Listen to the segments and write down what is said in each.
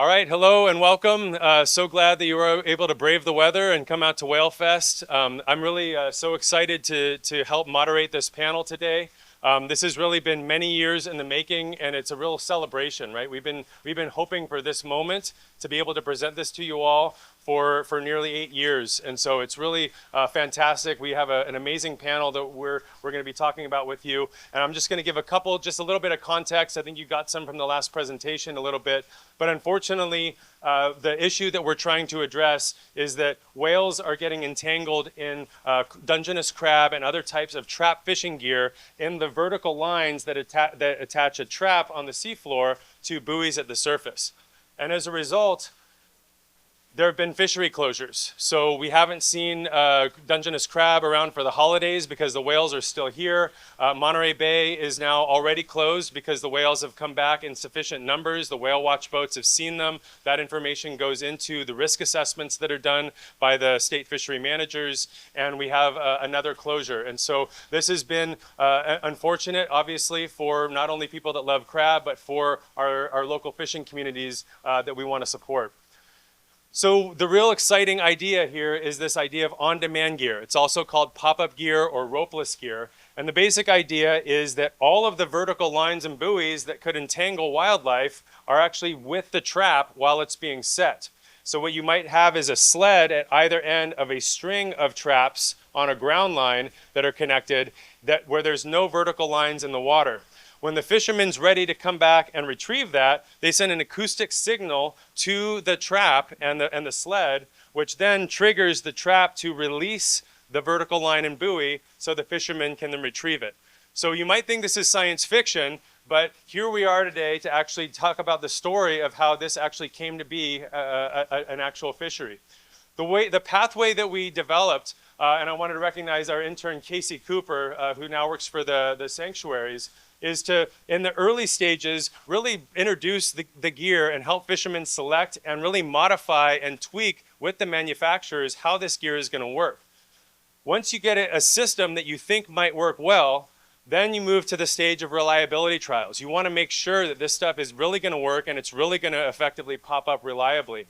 All right, hello and welcome. So glad that you were able to brave the weather and come out to Whale Fest. I'm really so excited to help moderate this panel today. This has really been many years in the making, and it's a real celebration, right? We've been hoping for this moment to be able to present this to you all for nearly 8 years, and so it's really fantastic. We have an amazing panel that we're going to be talking about with you, and I'm just going to give just a little bit of context. I think you got some from the last presentation a little bit, but unfortunately, the issue that we're trying to address is that whales are getting entangled in Dungeness crab and other types of trap fishing gear in the vertical lines that attach a trap on the seafloor to buoys at the surface. And as a result, there have been fishery closures. So we haven't seen Dungeness crab around for the holidays because the whales are still here. Monterey Bay is now already closed because the whales have come back in sufficient numbers. The whale watch boats have seen them. That information goes into the risk assessments that are done by the state fishery managers, and we have another closure. And so this has been unfortunate, obviously, for not only people that love crab, but for our local fishing communities that we want to support. So the real exciting idea here is this idea of on-demand gear. It's also called pop-up gear or ropeless gear. And the basic idea is that all of the vertical lines and buoys that could entangle wildlife are actually with the trap while it's being set. So what you might have is a sled at either end of a string of traps on a ground line that are connected where there's no vertical lines in the water. When the fisherman's ready to come back and retrieve that, they send an acoustic signal to the trap and the sled, which then triggers the trap to release the vertical line and buoy so the fisherman can then retrieve it. So you might think this is science fiction, but here we are today to actually talk about the story of how this actually came to be an actual fishery. The pathway that we developed, and I wanted to recognize our intern Casey Cooper, who now works for the sanctuaries, is to, in the early stages, really introduce the gear and help fishermen select and really modify and tweak with the manufacturers how this gear is going to work. Once you get a system that you think might work well, then you move to the stage of reliability trials. You want to make sure that this stuff is really going to work and it's really going to effectively pop up reliably.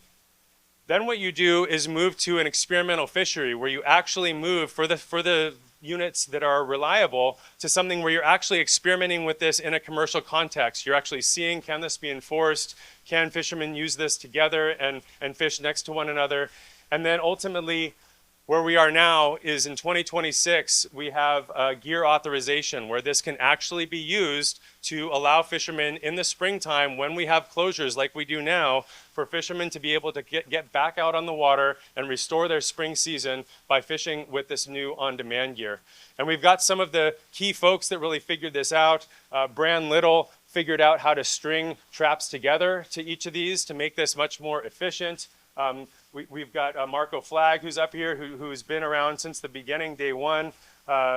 Then what you do is move to an experimental fishery where you actually move for the units that are reliable to something where you're actually experimenting with this in a commercial context. You're actually seeing, can this be enforced? Can fishermen use this together and fish next to one another? And then ultimately, where we are now is in 2026, we have gear authorization where this can actually be used to allow fishermen in the springtime, when we have closures like we do now, for fishermen to be able to get back out on the water and restore their spring season by fishing with this new on-demand gear. And we've got some of the key folks that really figured this out. Bran Little figured out how to string traps together to each of these to make this much more efficient. We've got Marco Flagg, who's up here, who's been around since the beginning, day one,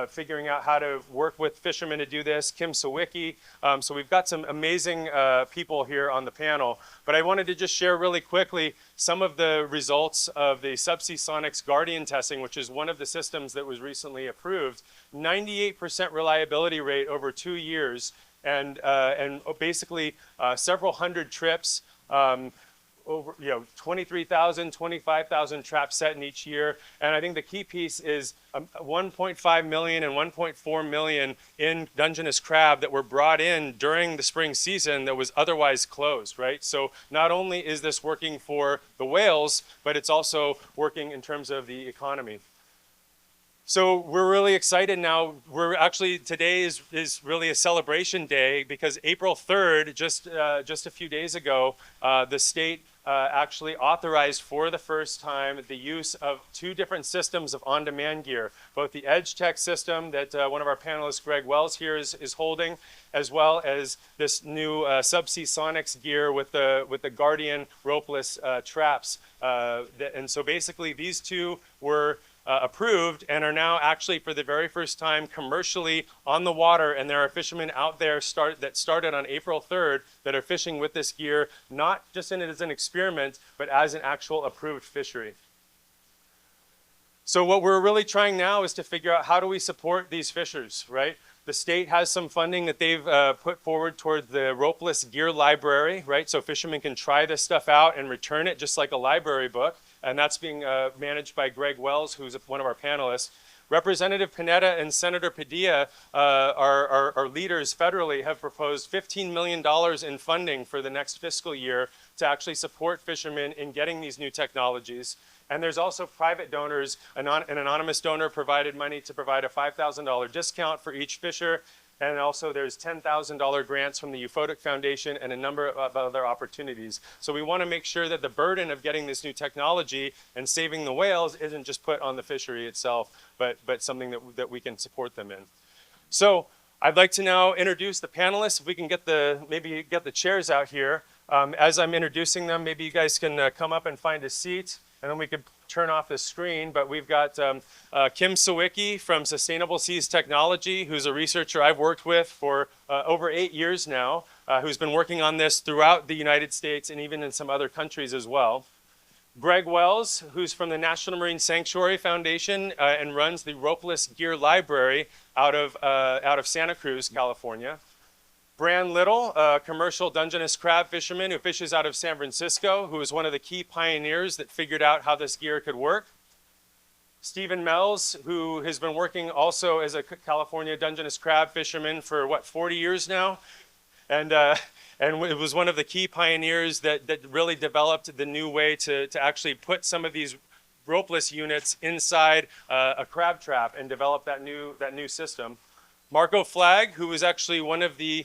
figuring out how to work with fishermen to do this. Kim Sawicki. So we've got some amazing people here on the panel. But I wanted to just share really quickly some of the results of the Subsea Sonics Guardian testing, which is one of the systems that was recently approved. 98% reliability rate over 2 years, and basically several hundred trips. Over 23,000, 25,000 traps set in each year. And I think the key piece is 1.5 million and 1.4 million in Dungeness crab that were brought in during the spring season that was otherwise closed, right? So not only is this working for the whales, but it's also working in terms of the economy. So we're really excited now. Today is really a celebration day because April 3rd, just a few days ago, the state actually authorized for the first time the use of 2 different systems of on-demand gear, both the EdgeTech system that one of our panelists, Greg Wells here, is holding, as well as this new Subsea Sonics gear with the Guardian ropeless traps. And so basically these 2 were approved and are now actually for the very first time commercially on the water, and there are fishermen out there that started on April 3rd that are fishing with this gear, not just as an experiment, but as an actual approved fishery. So what we're really trying now is to figure out how do we support these fishers, right? The state has some funding that they've put forward toward the ropeless gear library, right? So fishermen can try this stuff out and return it just like a library book. And that's being managed by Greg Wells, who's one of our panelists. Representative Panetta and Senator Padilla, our leaders federally, have proposed $15 million in funding for the next fiscal year to actually support fishermen in getting these new technologies. And there's also private donors. An anonymous donor provided money to provide a $5,000 discount for each fisher. And also there's $10,000 grants from the Ufodic Foundation and a number of other opportunities. So we want to make sure that the burden of getting this new technology and saving the whales isn't just put on the fishery itself, but something that we can support them in. So I'd like to now introduce the panelists. If we can maybe get the chairs out here. As I'm introducing them, maybe you guys can come up and find a seat, and then we could turn off the screen. But we've got Kim Sawicki from Sustainable Seas Technology, who's a researcher I've worked with for over 8 years now, who's been working on this throughout the United States and even in some other countries as well. Greg Wells, who's from the National Marine Sanctuary Foundation and runs the Ropeless Gear Library out of Santa Cruz, California. Bran Little, a commercial Dungeness crab fisherman who fishes out of San Francisco, who was one of the key pioneers that figured out how this gear could work. Stephen Mells, who has been working also as a California Dungeness crab fisherman for, 40 years now? And it was one of the key pioneers that really developed the new way to actually put some of these ropeless units inside a crab trap and develop that new system. Marco Flagg, who was actually one of the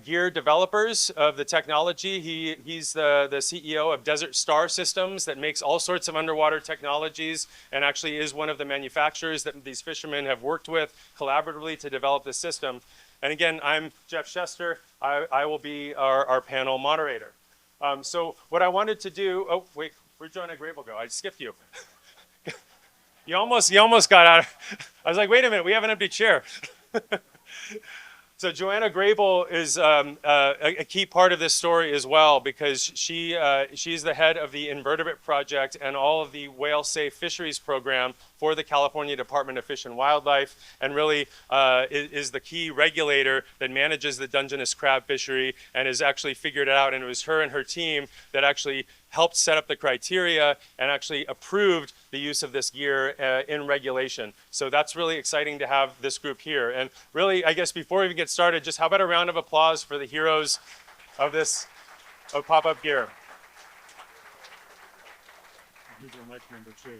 gear developers of the technology. He's the CEO of Desert Star Systems that makes all sorts of underwater technologies and actually is one of the manufacturers that these fishermen have worked with collaboratively to develop this system. And again, I'm Geoff Shester. I will be our panel moderator. So what I wanted to do, oh wait, where'd Joanna Grable go? I skipped you. You almost got out. I was like, wait a minute, we have an empty chair. So Joanna Grable is a key part of this story as well, because she's the head of the Invertebrate Project and all of the Whale Safe Fisheries Program for the California Department of Fish and Wildlife, and really is the key regulator that manages the Dungeness crab fishery and has actually figured it out. And it was her and her team that actually helped set up the criteria and actually approved the use of this gear in regulation. So that's really exciting to have this group here. And really, I guess before we even get started, just how about a round of applause for the heroes of this pop-up gear. Here's our mic number 2.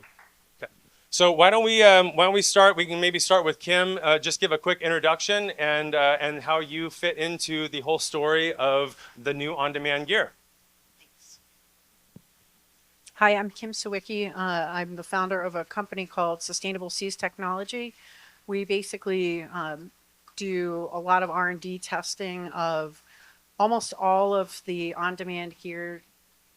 Okay. So why don't we start? We can maybe start with Kim. Just give a quick introduction and how you fit into the whole story of the new on-demand gear. Hi, I'm Kim Sawicki. I'm the founder of a company called Sustainable Seas Technology. We basically do a lot of R&D testing of almost all of the on-demand gear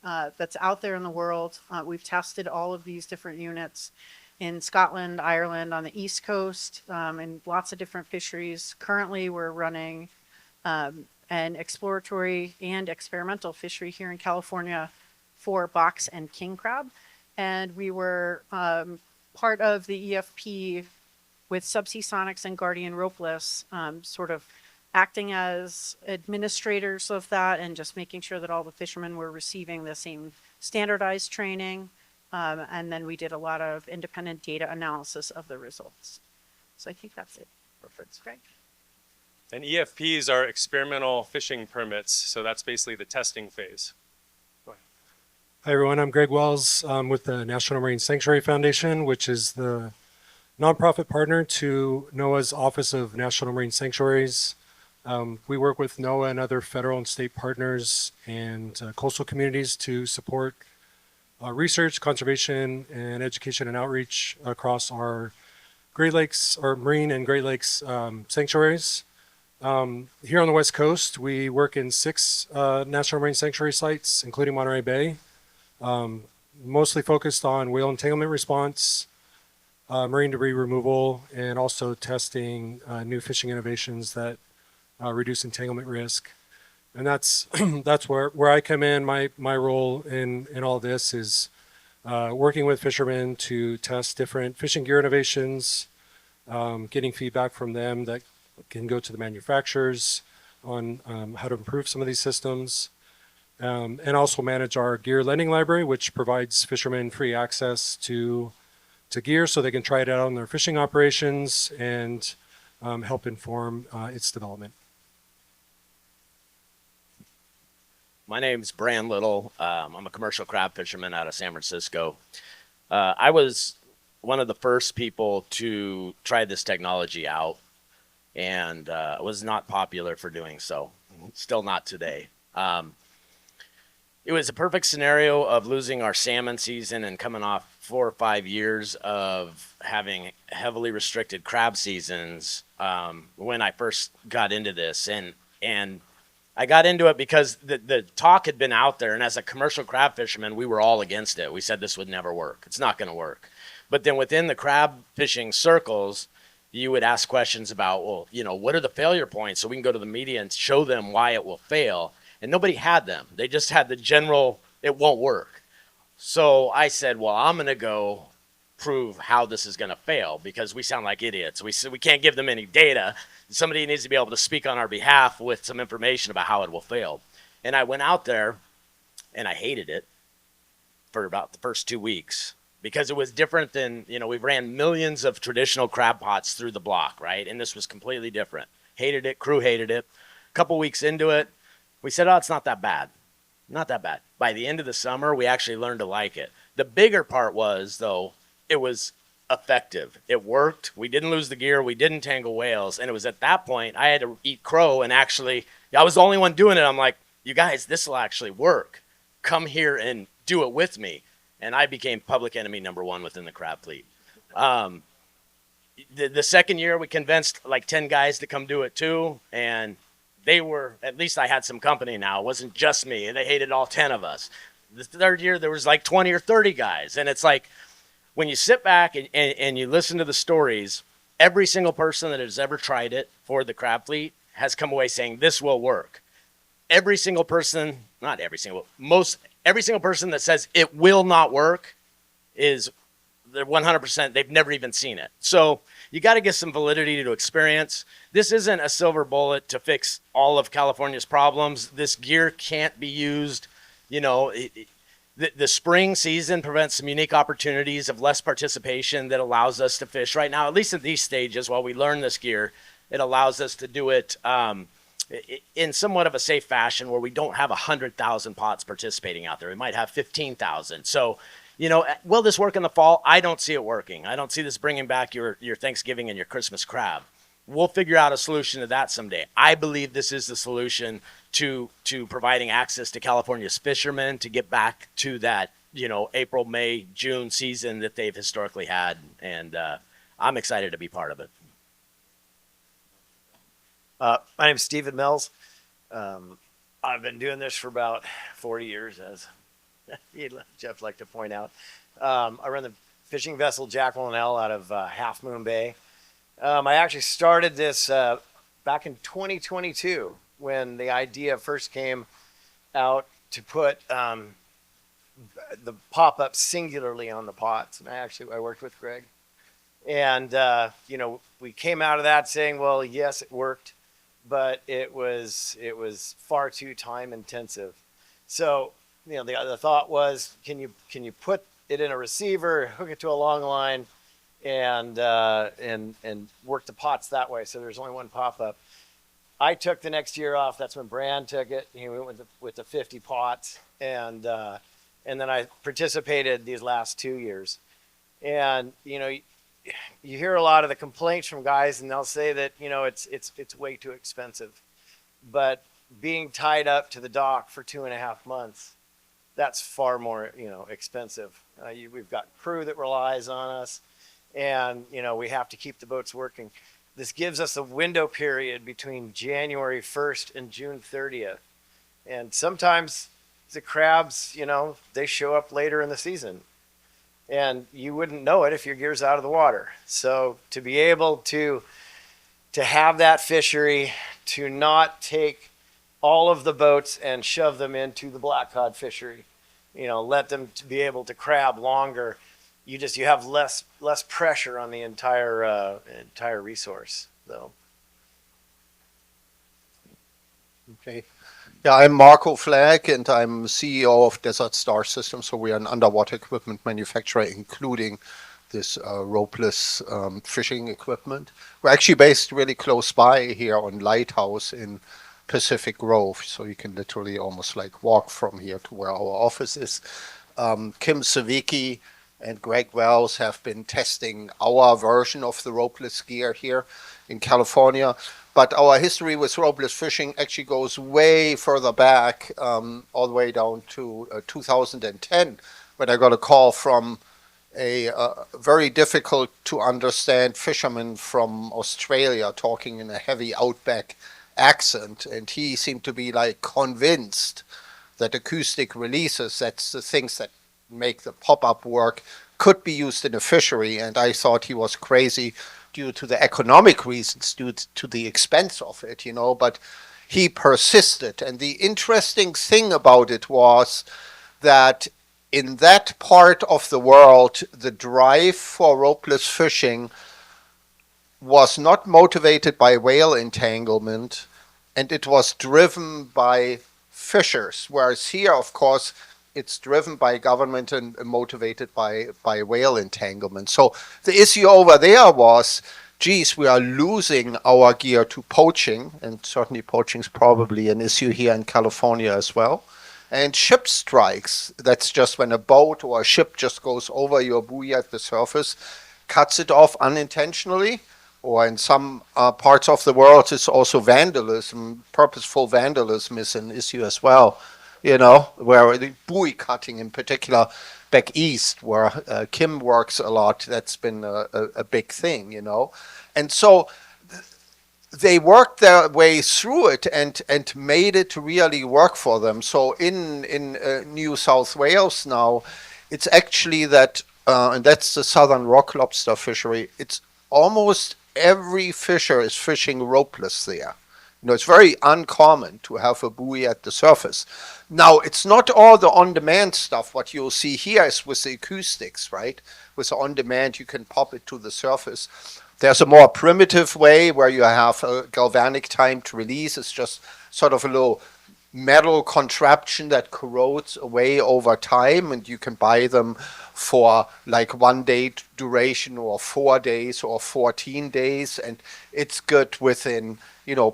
that's out there in the world. We've tested all of these different units in Scotland, Ireland, on the East Coast, in lots of different fisheries. Currently, we're running an exploratory and experimental fishery here in California for box and king crab. And we were part of the EFP with Subsea Sonics and Guardian Ropeless, sort of acting as administrators of that and just making sure that all the fishermen were receiving the same standardized training. And then we did a lot of independent data analysis of the results. So I think that's it. Perfect. Greg? And EFPs are experimental fishing permits, so that's basically the testing phase. Hi everyone, I'm Greg Wells with the National Marine Sanctuary Foundation, which is the nonprofit partner to NOAA's Office of National Marine Sanctuaries. We work with NOAA and other federal and state partners and coastal communities to support research, conservation, and education and outreach across our Great Lakes, our marine and Great Lakes sanctuaries. Here on the West Coast, we work in 6 National Marine Sanctuary sites, including Monterey Bay. Mostly focused on whale entanglement response, marine debris removal, and also testing new fishing innovations that reduce entanglement risk. And that's that's where I come in. My role in all this is working with fishermen to test different fishing gear innovations, getting feedback from them that can go to the manufacturers on how to improve some of these systems, and also manage our gear lending library, which provides fishermen free access to gear so they can try it out in their fishing operations and help inform its development. My name's Bran Little. I'm a commercial crab fisherman out of San Francisco. I was one of the first people to try this technology out, and was not popular for doing so. Still not today. It was a perfect scenario of losing our salmon season and coming off 4 or 5 years of having heavily restricted crab seasons when I first got into this. And I got into it because the talk had been out there, and as a commercial crab fisherman, we were all against it. We said this would never work. It's not going to work. But then within the crab fishing circles, you would ask questions about, well, what are the failure points so we can go to the media and show them why it will fail. And nobody had them. They just had the general, it won't work. So I said, well, I'm going to go prove how this is going to fail because we sound like idiots. We can't give them any data. Somebody needs to be able to speak on our behalf with some information about how it will fail. And I went out there and I hated it for about the first 2 weeks because it was different than, we ran millions of traditional crab pots through the block, right? And this was completely different. Hated it, crew hated it. A couple weeks into it, we said, oh, it's not that bad. Not that bad. By the end of the summer, we actually learned to like it. The bigger part was, though, it was effective. It worked. We didn't lose the gear. We didn't tangle whales. And it was at that point I had to eat crow and actually, I was the only one doing it. I'm like, you guys, this will actually work. Come here and do it with me. And I became public enemy number 1 within the crab fleet. The second year, we convinced like 10 guys to come do it too. And they were, at least I had some company now. It wasn't just me. And they hated all 10 of us. The third year, there was like 20 or 30 guys. And it's like, when you sit back and you listen to the stories, every single person that has ever tried it for the crab fleet has come away saying this will work. Every single person, not every single, every single person that says it will not work is they're 100%, they've never even seen it. So you got to get some validity to experience. This isn't a silver bullet to fix all of California's problems. This gear can't be used, the spring season prevents some unique opportunities of less participation that allows us to fish right now, at least at these stages while we learn this gear. It allows us to do it in somewhat of a safe fashion where we don't have 100,000 pots participating out there. We might have 15,000. So, will this work in the fall? I don't see it working. I don't see this bringing back your Thanksgiving and your Christmas crab. We'll figure out a solution to that someday. I believe this is the solution to providing access to California's fishermen to get back to that, April, May, June season that they've historically had. And I'm excited to be part of it. My name's Stephen Mills. I've been doing this for about 40 years, as Geoff liked to point out. I run the fishing vessel Jacqueline L out of Half Moon Bay. I actually started this back in 2022 when the idea first came out to put the pop-up singularly on the pots. And I worked with Greg. And, we came out of that saying, well, yes, it worked, but it was far too time intensive. So, the thought was, can you put it in a receiver, hook it to a long line, and work the pots that way? So there's only one pop-up. I took the next year off. That's when Brand took it. He went with the 50 pots, and then I participated these last 2 years. And you hear a lot of the complaints from guys, and they'll say that it's way too expensive. But being tied up to the dock for 2.5 months, that's far more expensive. We've got crew that relies on us, and we have to keep the boats working. This gives us a window period between January 1st and June 30th. And sometimes the crabs, they show up later in the season. And you wouldn't know it if your gear's out of the water. So to be able to have that fishery, to not take all of the boats and shove them into the black cod fishery, let them to be able to crab longer, you have less pressure on the entire resource. So Okay. Yeah, I'm Marco Flagg, and I'm CEO of Desert Star Systems. So we are an underwater equipment manufacturer, including this ropeless fishing equipment. We're actually based really close by here on Lighthouse in Pacific Grove, so you can literally almost like walk from here to where our office is. Kim Sawicki and Greg Wells have been testing our version of the ropeless gear here in California. But our history with ropeless fishing actually goes way further back, all the way down to 2010, when I got a call from a very difficult to understand fisherman from Australia talking in a heavy outback accent. And he seemed to be like convinced that acoustic releases, that's the things that make the pop-up work, could be used in a fishery. And I thought he was crazy due to the economic reasons, due to the expense of it, but he persisted. And the interesting thing about it was that in that part of the world, the drive for ropeless fishing was not motivated by whale entanglement, and it was driven by fishers. Whereas here, of course, it's driven by government and motivated by whale entanglement. So the issue over there was, geez, we are losing our gear to poaching, and certainly poaching is probably an issue here in California as well. And ship strikes, that's just when a boat or a ship just goes over your buoy at the surface, cuts it off unintentionally, or in some parts of the world, it's also vandalism. Purposeful vandalism is an issue as well, where the buoy cutting in particular, back east, where Kim works a lot, that's been a big thing, And so they worked their way through it and made it really work for them. So in New South Wales now, it's actually that, and that's the southern rock lobster fishery, it's almost every fisher is fishing ropeless there. It's very uncommon to have a buoy at the surface. Now, it's not all the on-demand stuff. What you'll see here is with the acoustics, right? With the on-demand, you can pop it to the surface. There's a more primitive way where you have a galvanic timed release. It's just sort of a little metal contraption that corrodes away over time, and you can buy them for like 1 day duration or 4 days or 14 days, and it's good within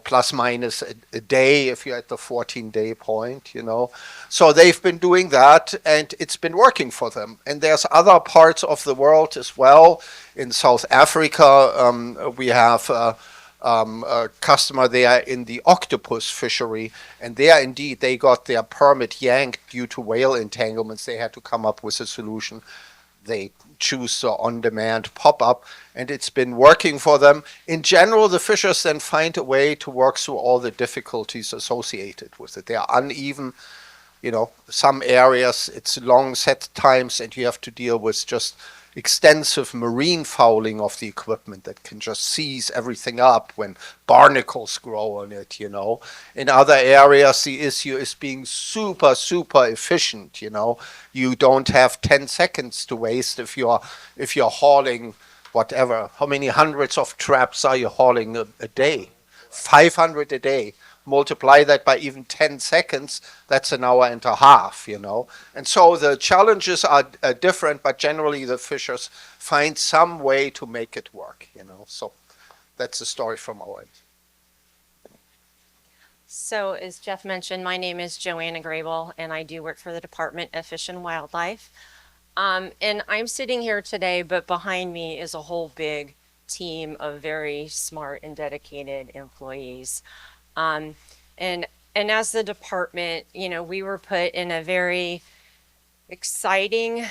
plus minus a day if you're at the 14-day point, So they've been doing that, and it's been working for them. And there's other parts of the world as well. In South Africa, we have a customer there in the octopus fishery, and there indeed they got their permit yanked due to whale entanglements. They had to come up with a solution. They choose the on-demand pop-up, and it's been working for them. In general, the fishers then find a way to work through all the difficulties associated with it. They are uneven, some areas it's long set times, and you have to deal with just extensive marine fouling of the equipment that can just seize everything up when barnacles grow on it, In other areas, the issue is being super, super efficient, You don't have 10 seconds to waste if you're hauling whatever. How many hundreds of traps are you hauling a day? 500 a day. Multiply that by even 10 seconds, that's an hour and a half, And so the challenges are different, but generally the fishers find some way to make it work, So that's the story from our end. So as Geoff mentioned, my name is Joanna Grable, and I do work for the Department of Fish and Wildlife. And I'm sitting here today, but behind me is a whole big team of very smart and dedicated employees. And as the department, we were put in a very exciting,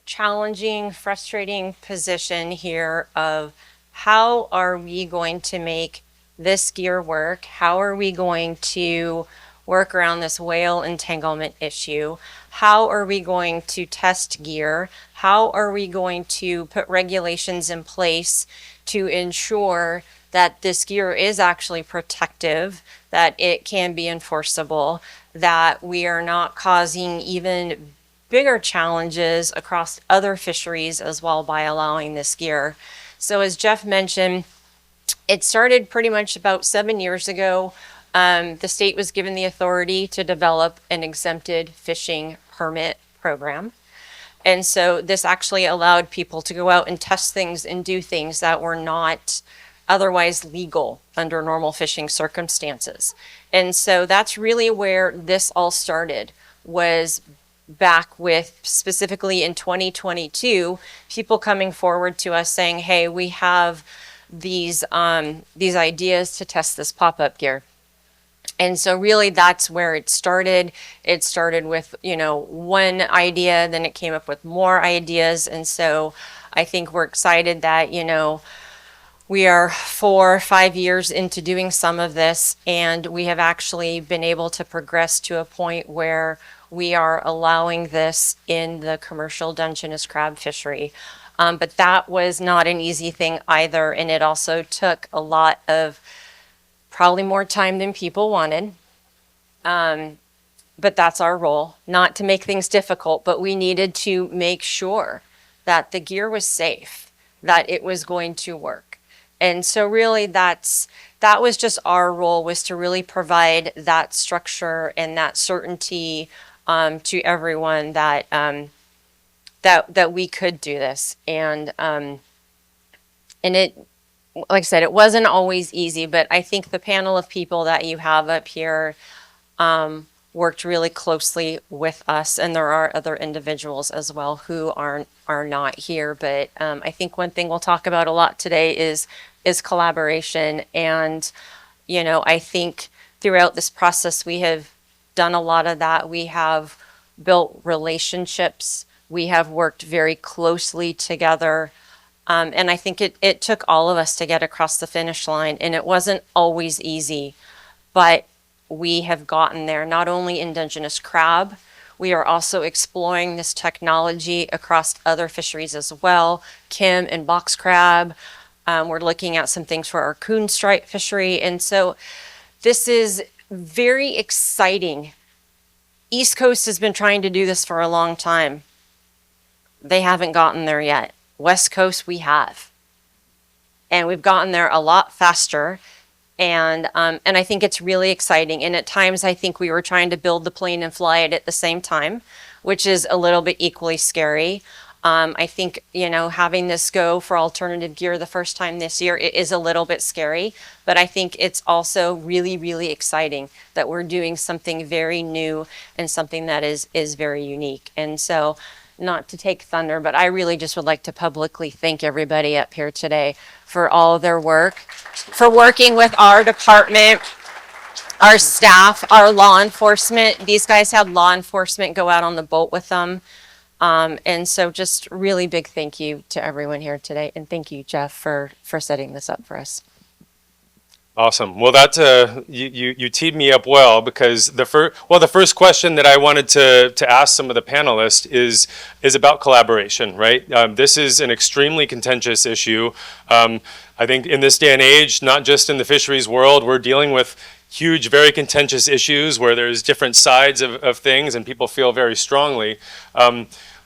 challenging, frustrating position here of how are we going to make this gear work? How are we going to work around this whale entanglement issue? How are we going to test gear? How are we going to put regulations in place to ensure that this gear is actually protective, that it can be enforceable, that we are not causing even bigger challenges across other fisheries as well by allowing this gear. So as Geoff mentioned, it started pretty much about 7 years ago The state was given the authority to develop an exempted fishing permit program. And so this actually allowed people to go out and test things and do things that were not otherwise legal under normal fishing circumstances. And so that's really where this all started, was back with, specifically in 2022, people coming forward to us saying, hey, we have these ideas to test this pop-up gear. And so really that's where it started. It started with, one idea, then it came up with more ideas. And so I think we're excited that, we are 4 or 5 years into doing some of this, and we have actually been able to progress to a point where we are allowing this in the commercial Dungeness crab fishery. But that was not an easy thing either, and it also took a lot of, probably more time than people wanted. But that's our role, not to make things difficult, but we needed to make sure that the gear was safe, that it was going to work. And so really that was just our role, was to really provide that structure and that certainty to everyone that that we could do this. And it, like I said, it wasn't always easy, but I think the panel of people that you have up here worked really closely with us, and there are other individuals as well who are not here. But I think one thing we'll talk about a lot today is collaboration. And I think throughout this process we have done a lot of that. We have built relationships. We have worked very closely together. And I think it took all of us to get across the finish line, and it wasn't always easy, but we have gotten there, not only in Dungeness crab. We are also exploring this technology across other fisheries as well, Kim and box crab. We're looking at some things for our coon stripe fishery. And so this is very exciting. East Coast has been trying to do this for a long time. They haven't gotten there yet. West Coast, we have. And we've gotten there a lot faster. And I think it's really exciting. And at times, I think we were trying to build the plane and fly it at the same time, which is a little bit equally scary. I think, having this go for alternative gear the first time this year, it is a little bit scary, but I think it's also really, really exciting that we're doing something very new and something that is very unique. And so, not to take thunder, but I really just would like to publicly thank everybody up here today for all of their work, for working with our department, our staff, our law enforcement. These guys had law enforcement go out on the boat with them. And so just really big thank you to everyone here today. And thank you, Geoff, for setting this up for us. Awesome. Well, that you teed me up well, because the first question that I wanted to ask some of the panelists is about collaboration, right? This is an extremely contentious issue. I think in this day and age, not just in the fisheries world, we're dealing with huge, very contentious issues where there's different sides of things and people feel very strongly.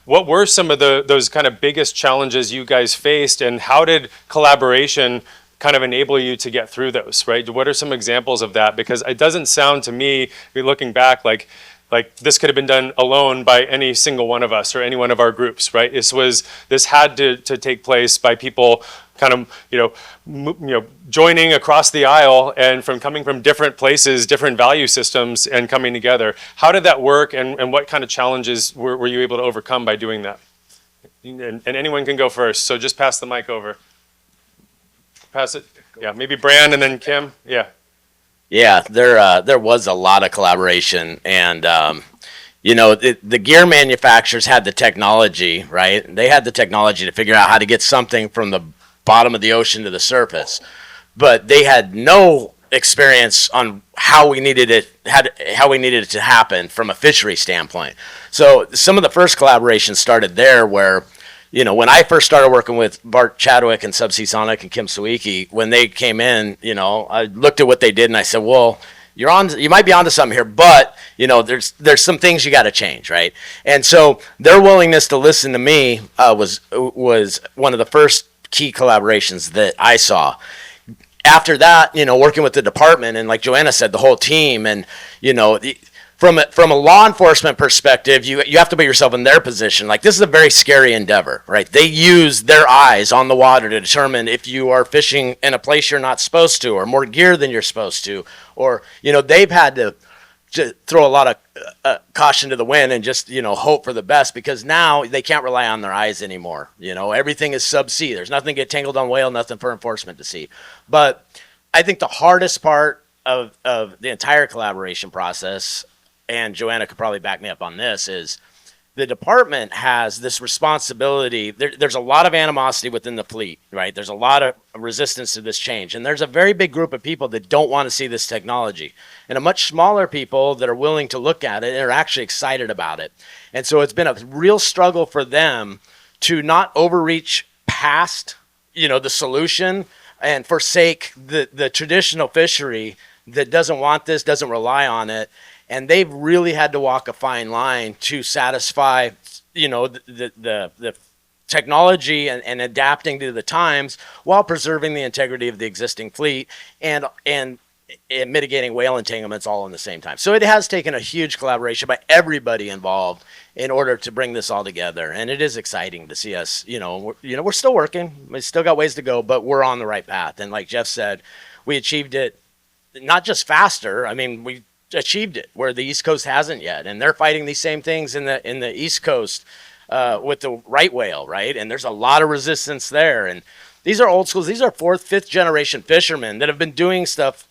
What were some of those kind of biggest challenges you guys faced, and how did collaboration kind of enable you to get through those, right? What are some examples of that? Because it doesn't sound to me, looking back, like this could have been done alone by any single one of us or any one of our groups, right? This had to take place by people kind of, joining across the aisle and coming from different places, different value systems, and coming together. How did that work, and what kind of challenges were you able to overcome by doing that? And anyone can go first, so just pass the mic over. Pass it. Yeah, maybe Bran and then Kim. Yeah. Yeah, there was a lot of collaboration, and the gear manufacturers had the technology, right? They had the technology to figure out how to get something from the bottom of the ocean to the surface, but they had no experience on how we needed it to happen from a fishery standpoint. So some of the first collaboration started there, where when I first started working with Bart Chadwick and Subsea Sonic and Kim Sawicki, when they came in, I looked at what they did and I said, well, you might be onto something here, but there's some things you got to change, right? And so their willingness to listen to me was one of the first key collaborations that I saw. after that, working with the department and like Joanna said, the whole team, and from a law enforcement perspective, you have to put yourself in their position. Like, this is a very scary endeavor, right? They use their eyes on the water to determine if you are fishing in a place you're not supposed to, or more gear than you're supposed to, or they've had to throw a lot of caution to the wind and just hope for the best, because now they can't rely on their eyes anymore. Everything is subsea. There's nothing to get tangled on whale, nothing for enforcement to see. But I think the hardest part of the entire collaboration process, and Joanna could probably back me up on this, is the department has this responsibility. There's a lot of animosity within the fleet, right? There's a lot of resistance to this change. And there's a very big group of people that don't want to see this technology, and a much smaller people that are willing to look at it and are actually excited about it. And so it's been a real struggle for them to not overreach past, the solution and forsake the traditional fishery that doesn't want this, doesn't rely on it. And they've really had to walk a fine line to satisfy, the technology and adapting to the times while preserving the integrity of the existing fleet and mitigating whale entanglements all in the same time. So it has taken a huge collaboration by everybody involved in order to bring this all together. And it is exciting to see us, we're still working. We still got ways to go, but we're on the right path. And like Geoff said, we achieved it not just faster. I mean, we achieved it where the East Coast hasn't yet, and they're fighting these same things in the East Coast with the right whale, right? And there's a lot of resistance there. And these are old schools. These are 4th, 5th generation fishermen that have been doing stuff,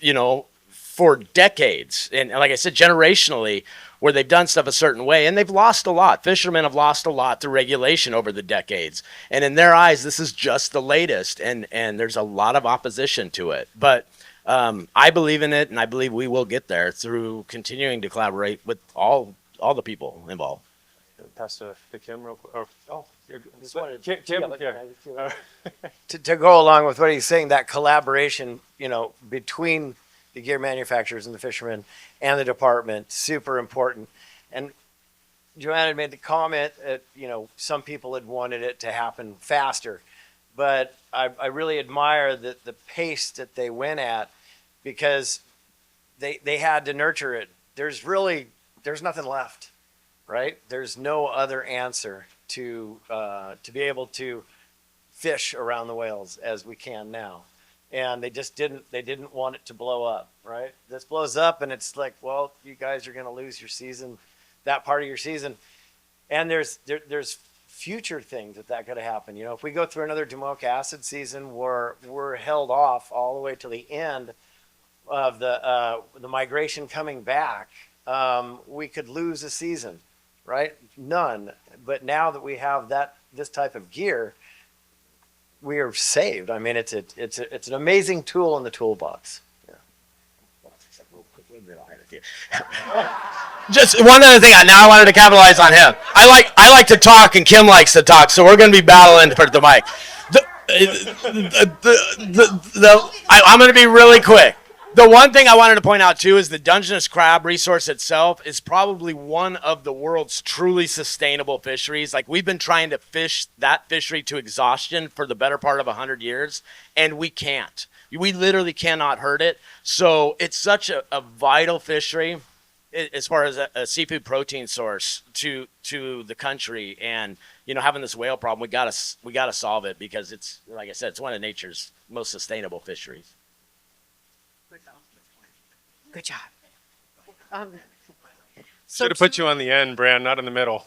for decades. And like I said, generationally, where they've done stuff a certain way, and they've lost a lot. Fishermen have lost a lot through regulation over the decades. And in their eyes, this is just the latest, and there's a lot of opposition to it. But I believe in it, and I believe we will get there through continuing to collaborate with all the people involved. Pass to Kim real quick. Kim, yeah. to go along with what he's saying, that collaboration, between the gear manufacturers and the fishermen and the department, super important. And Joanna had made the comment that, some people had wanted it to happen faster. But I really admire the pace that they went at, because they had to nurture it. There's nothing left, right? There's no other answer to be able to fish around the whales as we can now. And they didn't want it to blow up, right? This blows up and it's like, well, you guys are going to lose your season, that part of your season. And there's future things that could have happened. If we go through another Demoic acid season where we're held off all the way to the end of the migration coming back, we could lose a season, right? None. But now that we have this type of gear, we are saved. I mean, it's an amazing tool in the toolbox. Just one other thing. Now I wanted to capitalize on him. I like to talk, and Kim likes to talk, so we're going to be battling for the mic. I'm going to be really quick. The one thing I wanted to point out too is the Dungeness crab resource itself is probably one of the world's truly sustainable fisheries. Like, we've been trying to fish that fishery to exhaustion for the better part of 100 years, and we can't. We literally cannot hurt it. So it's such a vital fishery as far as a seafood protein source to the country. And having this whale problem, we gotta solve it, because it's, like I said, it's one of nature's most sustainable fisheries. Good job. Should have put you on the end, Brand, not in the middle.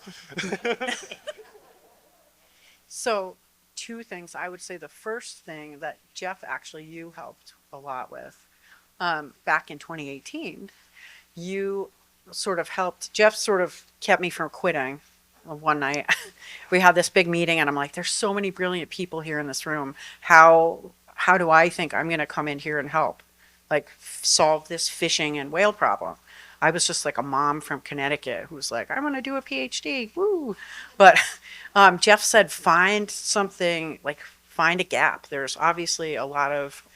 So 2 things. I would say the first thing that Geoff, actually you helped a lot with back in 2018, you sort of helped, Geoff sort of kept me from quitting. One night we had this big meeting and I'm like, there's so many brilliant people here in this room. How do I think I'm going to come in here and help? Like, solve this fishing and whale problem. I was just like a mom from Connecticut who's like, I want to do a PhD, woo. But Geoff said, find something, like find a gap. There's obviously a lot of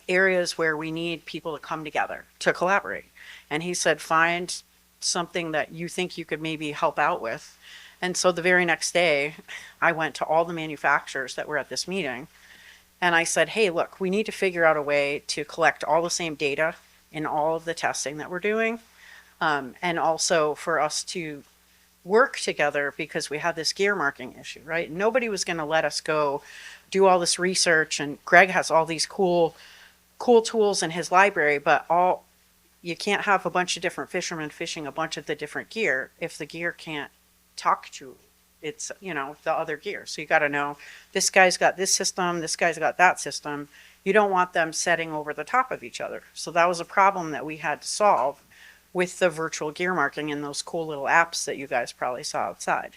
areas where we need people to come together to collaborate. And he said, find something that you think you could maybe help out with. And so the very next day, I went to all the manufacturers that were at this meeting, And I said, hey, look, we need to figure out a way to collect all the same data in all of the testing that we're doing. And also for us to work together because we had this gear marking issue, right? Nobody was going to let us go do all this research. And Greg has all these cool tools in his library, but you can't have a bunch of different fishermen fishing a bunch of the different gear if the gear can't talk to it's, the other gear. So you got to know this guy's got this system, this guy's got that system. You don't want them setting over the top of each other. So that was a problem that we had to solve with the virtual gear marking and those cool little apps that you guys probably saw outside.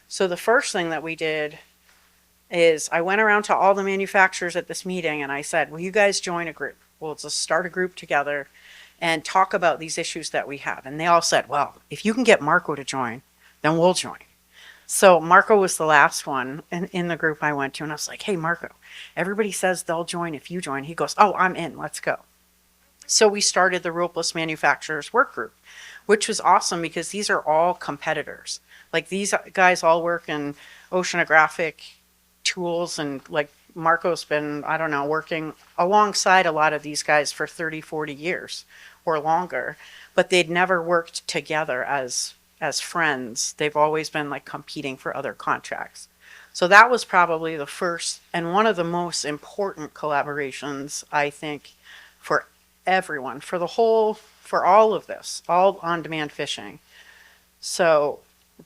So the first thing that we did is I went around to all the manufacturers at this meeting and I said, will you guys join a group? We'll just start a group together and talk about these issues that we have. And they all said, well, if you can get Marco to join, then we'll join. So Marco was the last one in the group I went to. And I was like, hey, Marco, everybody says they'll join if you join. He goes, oh, I'm in. Let's go. So we started the Ropeless Manufacturers Work Group, which was awesome because these are all competitors. Like these guys all work in oceanographic tools, and like Marco's been, I don't know, working alongside a lot of these guys for 30, 40 years or longer, but they'd never worked together as friends. They've always been like competing for other contracts. So that was probably the first and one of the most important collaborations, I think, for everyone, for all of this, all on-demand fishing. So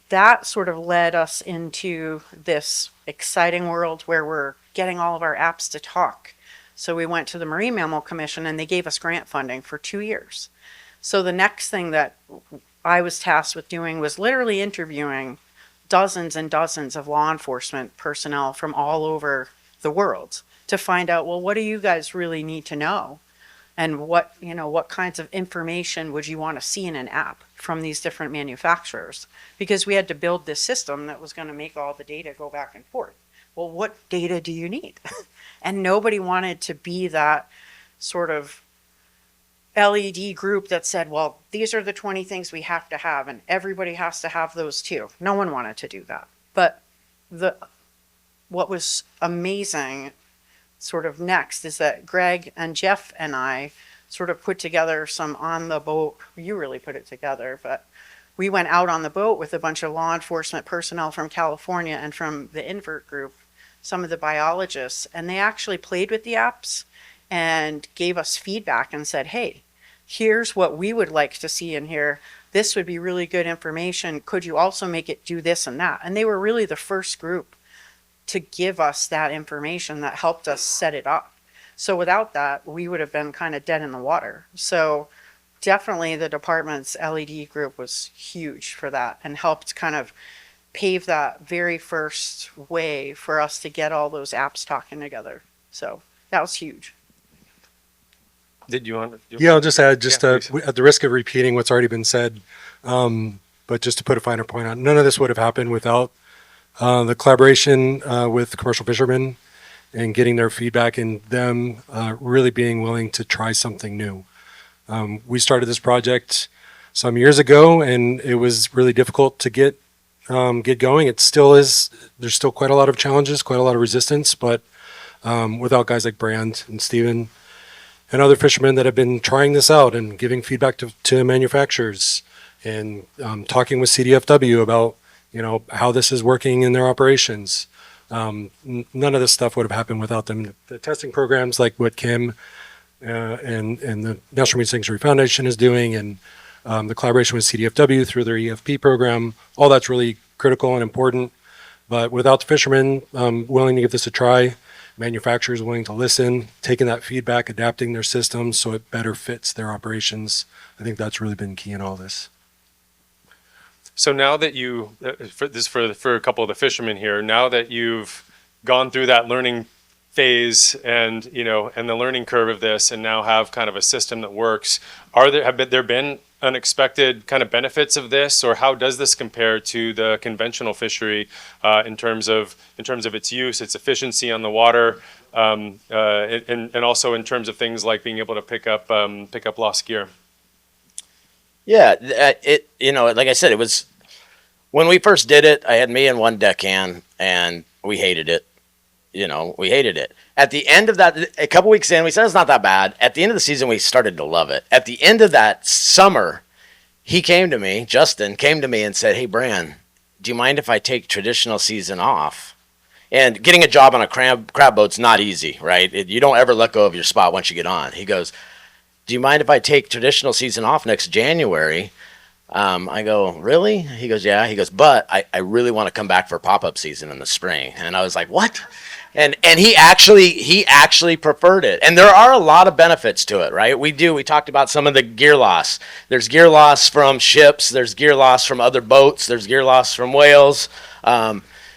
that sort of led us into this exciting world where we're getting all of our apps to talk. So we went to the Marine Mammal Commission and they gave us grant funding for 2 years. So the next thing that I was tasked with doing was literally interviewing dozens and dozens of law enforcement personnel from all over the world to find out, well, what do you guys really need to know? And what kinds of information would you want to see in an app from these different manufacturers? Because we had to build this system that was going to make all the data go back and forth. Well, what data do you need? And nobody wanted to be that sort of LED group that said, well, these are the 20 things we have to have, and everybody has to have those too. No one wanted to do that. But what was amazing sort of next is that Greg and Geoff and I sort of put together some on the boat. You really put it together, but we went out on the boat with a bunch of law enforcement personnel from California and from the Invert group, some of the biologists, and they actually played with the apps and gave us feedback and said, hey, here's what we would like to see in here. This would be really good information. Could you also make it do this and that? And they were really the first group to give us that information that helped us set it up. So without that, we would have been kind of dead in the water. So definitely the department's LED group was huge for that and helped kind of pave that very first way for us to get all those apps talking together. So that was huge. Did you want to? Yeah, I'll just add, please. at the risk of repeating what's already been said, but just to put a finer point on, none of this would have happened without the collaboration with commercial fishermen and getting their feedback and them really being willing to try something new. We started this project some years ago, and it was really difficult to get going. It still is. There's still quite a lot of challenges, quite a lot of resistance, but without guys like Brand and Steven and other fishermen that have been trying this out and giving feedback to manufacturers and talking with CDFW about how this is working in their operations. None of this stuff would have happened without them. The testing programs like what Kim and the National Marine Sanctuary Foundation is doing, and the collaboration with CDFW through their EFP program, all that's really critical and important. But without the fishermen willing to give this a try, manufacturers willing to listen, taking that feedback, adapting their systems so it better fits their operations, I think that's really been key in all this. So now that for a couple of the fishermen here, now that you've gone through that learning phase and the learning curve of this, and now have kind of a system that works, have there been unexpected kind of benefits of this, or how does this compare to the conventional fishery in terms of its use, its efficiency on the water, and also in terms of things like being able to pick up lost gear? Yeah, like I said, it was when we first did it. I had me and one deckhand, and we hated it. we hated it. At the end of that, a couple weeks in, we said it's not that bad. At the end of the season, we started to love it. At the end of that summer, Justin came to me and said, "Hey, Bran, do you mind if I take traditional season off?" And getting a job on a crab boat's not easy, right? You don't ever let go of your spot once you get on. He goes, "Do you mind if I take traditional season off next January?" I go, "Really?" He goes, "Yeah." He goes, "But I really want to come back for pop-up season in the spring." And I was like, "What?" And he actually preferred it. And there are a lot of benefits to it, right? We talked about some of the gear loss. There's gear loss from ships, there's gear loss from other boats, there's gear loss from whales.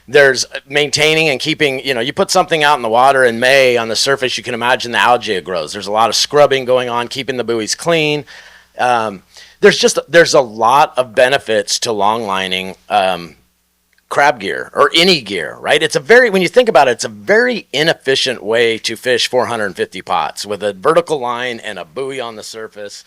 There's maintaining and keeping, you put something out in the water in May on the surface, you can imagine the algae grows. There's a lot of scrubbing going on, keeping the buoys clean. There's a lot of benefits to longlining crab gear or any gear, right? When you think about it, it's a very inefficient way to fish 450 pots with a vertical line and a buoy on the surface,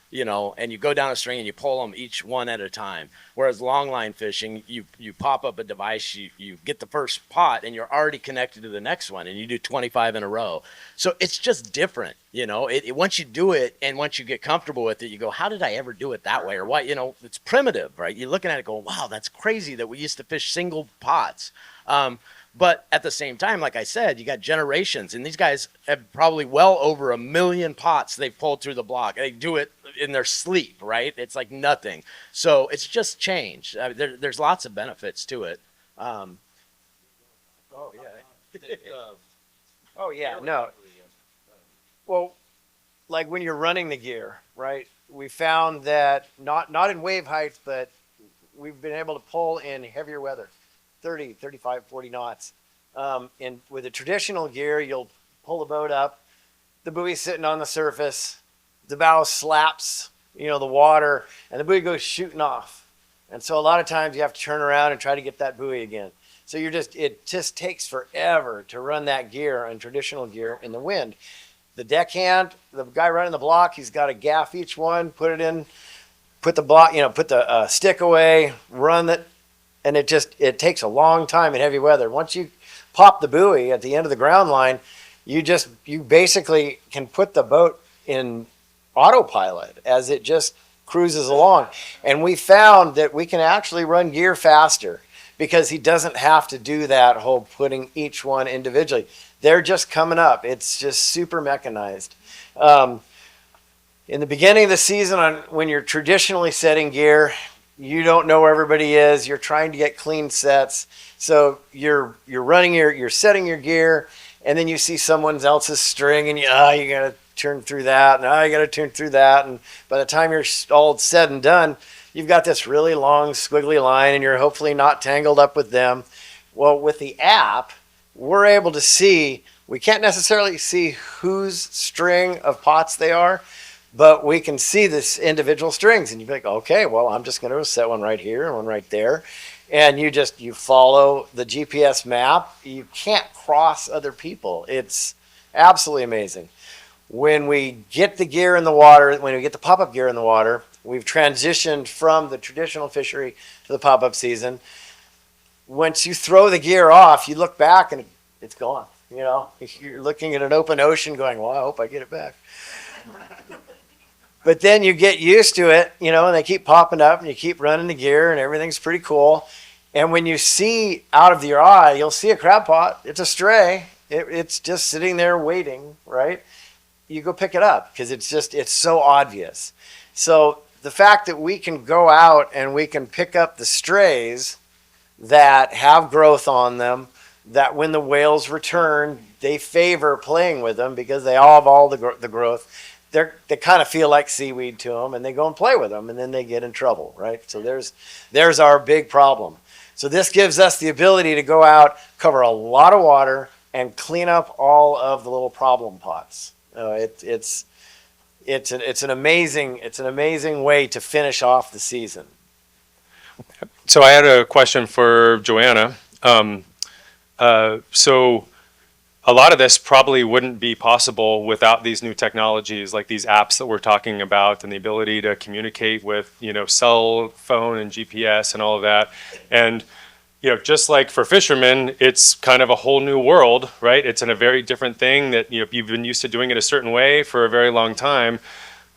and you go down a string and you pull them each one at a time. Whereas longline fishing, you pop up a device, you get the first pot and you're already connected to the next one and you do 25 in a row. So it's just different, once you do it and once you get comfortable with it, you go, how did I ever do it that way? Or what, it's primitive, right? You're looking at it going, wow, that's crazy that we used to fish single pots. But at the same time, like I said, you got generations, and these guys have probably well over 1 million pots they've pulled through the block. They do it in their sleep, right? It's like nothing. So it's just changed. There's lots of benefits to it. Oh yeah, no. Well, like when you're running the gear, right? We found that not in wave height, but we've been able to pull in heavier weather. 30, 35, 40 knots. And with a traditional gear, you'll pull the boat up, the buoy's sitting on the surface, the bow slaps, the water, and the buoy goes shooting off. And so a lot of times you have to turn around and try to get that buoy again. So it just takes forever to run that gear and traditional gear in the wind. The deckhand, the guy running the block, he's got to gaff each one, put it in, put the block, put the stick away, run it. And it takes a long time in heavy weather. Once you pop the buoy at the end of the ground line, you basically can put the boat in autopilot as it just cruises along. And we found that we can actually run gear faster because he doesn't have to do that whole putting each one individually. They're just coming up. It's just super mechanized. In the beginning of the season, when you're traditionally setting gear, you don't know where everybody is. You're trying to get clean sets. So you're setting your gear, and then you see someone else's string, and you gotta turn through that, and you gotta turn through that. And by the time you're all said and done, you've got this really long squiggly line, and you're hopefully not tangled up with them. Well, with the app, we're able to see, we can't necessarily see whose string of pots they are, but we can see this individual strings, and you'd be like, okay, well, I'm just going to set one right here and one right there. And you follow the GPS map. You can't cross other people. It's absolutely amazing. When we get the gear in the water, when we get the pop-up gear in the water, we've transitioned from the traditional fishery to the pop-up season. Once you throw the gear off, you look back and it's gone. You're looking at an open ocean going, well, I hope I get it back. But then you get used to it, and they keep popping up and you keep running the gear and everything's pretty cool. And when you see out of your eye, you'll see a crab pot. It's a stray. It's just sitting there waiting, right? You go pick it up because it's so obvious. So the fact that we can go out and we can pick up the strays that have growth on them, that when the whales return, they favor playing with them because they all have all the growth. They kind of feel like seaweed to them, and they go and play with them, and then they get in trouble, right? So there's our big problem. So this gives us the ability to go out, cover a lot of water, and clean up all of the little problem pots. It's an amazing way to finish off the season. So I had a question for Joanna. So a lot of this probably wouldn't be possible without these new technologies, like these apps that we're talking about, and the ability to communicate with, cell phone and GPS and all of that. And just like for fishermen, it's kind of a whole new world, right? It's in a very different thing that, you've been used to doing it a certain way for a very long time.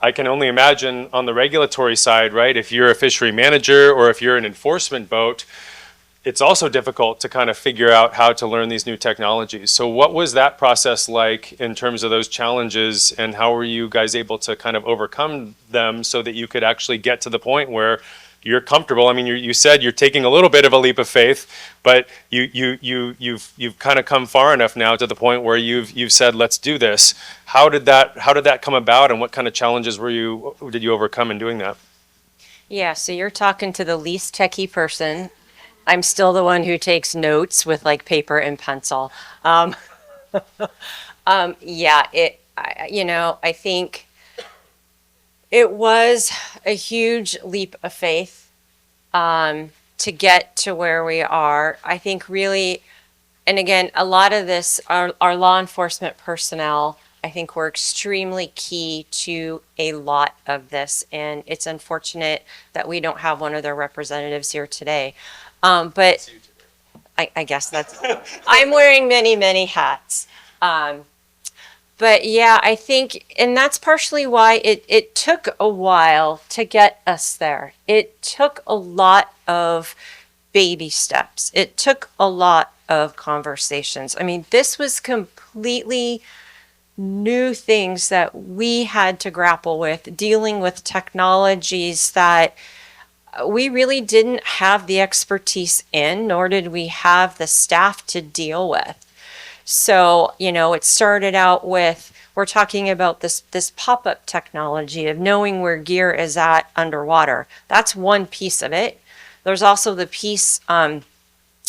I can only imagine on the regulatory side, right? If you're a fishery manager or if you're an enforcement boat, it's also difficult to kind of figure out how to learn these new technologies. So what was that process like in terms of those challenges, and how were you guys able to kind of overcome them so that you could actually get to the point where you're comfortable? I mean, you said you're taking a little bit of a leap of faith, but you've kind of come far enough now to the point where you've said, let's do this. How did that come about, and what kind of challenges did you overcome in doing that? Yeah, so you're talking to the least techie person. I'm still the one who takes notes with like paper and pencil. Yeah, I think it was a huge leap of faith to get to where we are. I think really, and again, a lot of this, our law enforcement personnel, I think we're extremely key to a lot of this, and it's unfortunate that we don't have one of their representatives here today. But I guess that's, I'm wearing many, many hats. But yeah, I think, and that's partially why it took a while to get us there. It took a lot of baby steps. It took a lot of conversations. I mean, this was completely new things that we had to grapple with, dealing with technologies that we really didn't have the expertise in, nor did we have the staff to deal with. So, it started out with, we're talking about this pop-up technology of knowing where gear is at underwater. That's one piece of it. There's also the piece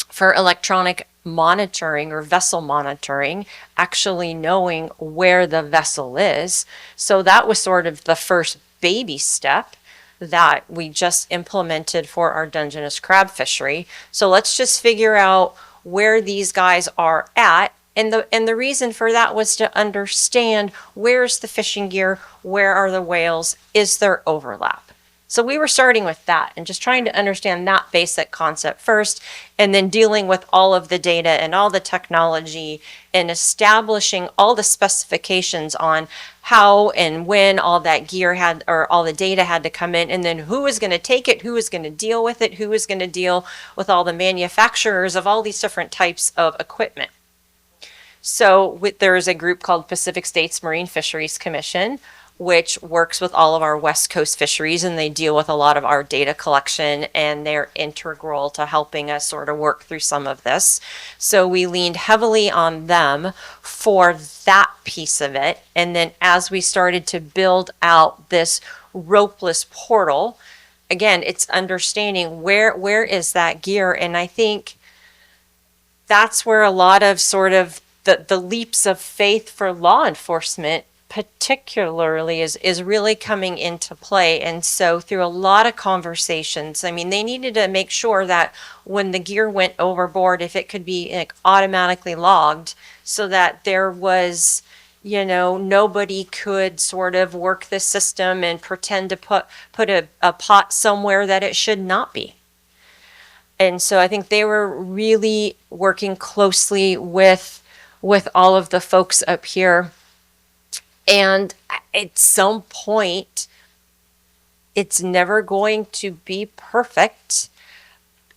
for electronic monitoring or vessel monitoring, actually knowing where the vessel is. So that was sort of the first baby step that we just implemented for our Dungeness crab fishery. So let's just figure out where these guys are at. And the reason for that was to understand, where's the fishing gear, where are the whales, is there overlap? So we were starting with that and just trying to understand that basic concept first, and then dealing with all of the data and all the technology and establishing all the specifications on how and when all that gear had, or all the data had to come in, and then who was going to take it, who was going to deal with it, who was going to deal with all the manufacturers of all these different types of equipment. So there is a group called Pacific States Marine Fisheries Commission, which works with all of our West Coast fisheries, and they deal with a lot of our data collection, and they're integral to helping us sort of work through some of this. So we leaned heavily on them for that piece of it. And then as we started to build out this ropeless portal, again, it's understanding where is that gear. And I think that's where a lot of sort of the leaps of faith for law enforcement particularly is really coming into play. And so through a lot of conversations, I mean, they needed to make sure that when the gear went overboard, if it could be like automatically logged, so that there was, nobody could sort of work the system and pretend to put a pot somewhere that it should not be. And so I think they were really working closely with all of the folks up here. And at some point, it's never going to be perfect.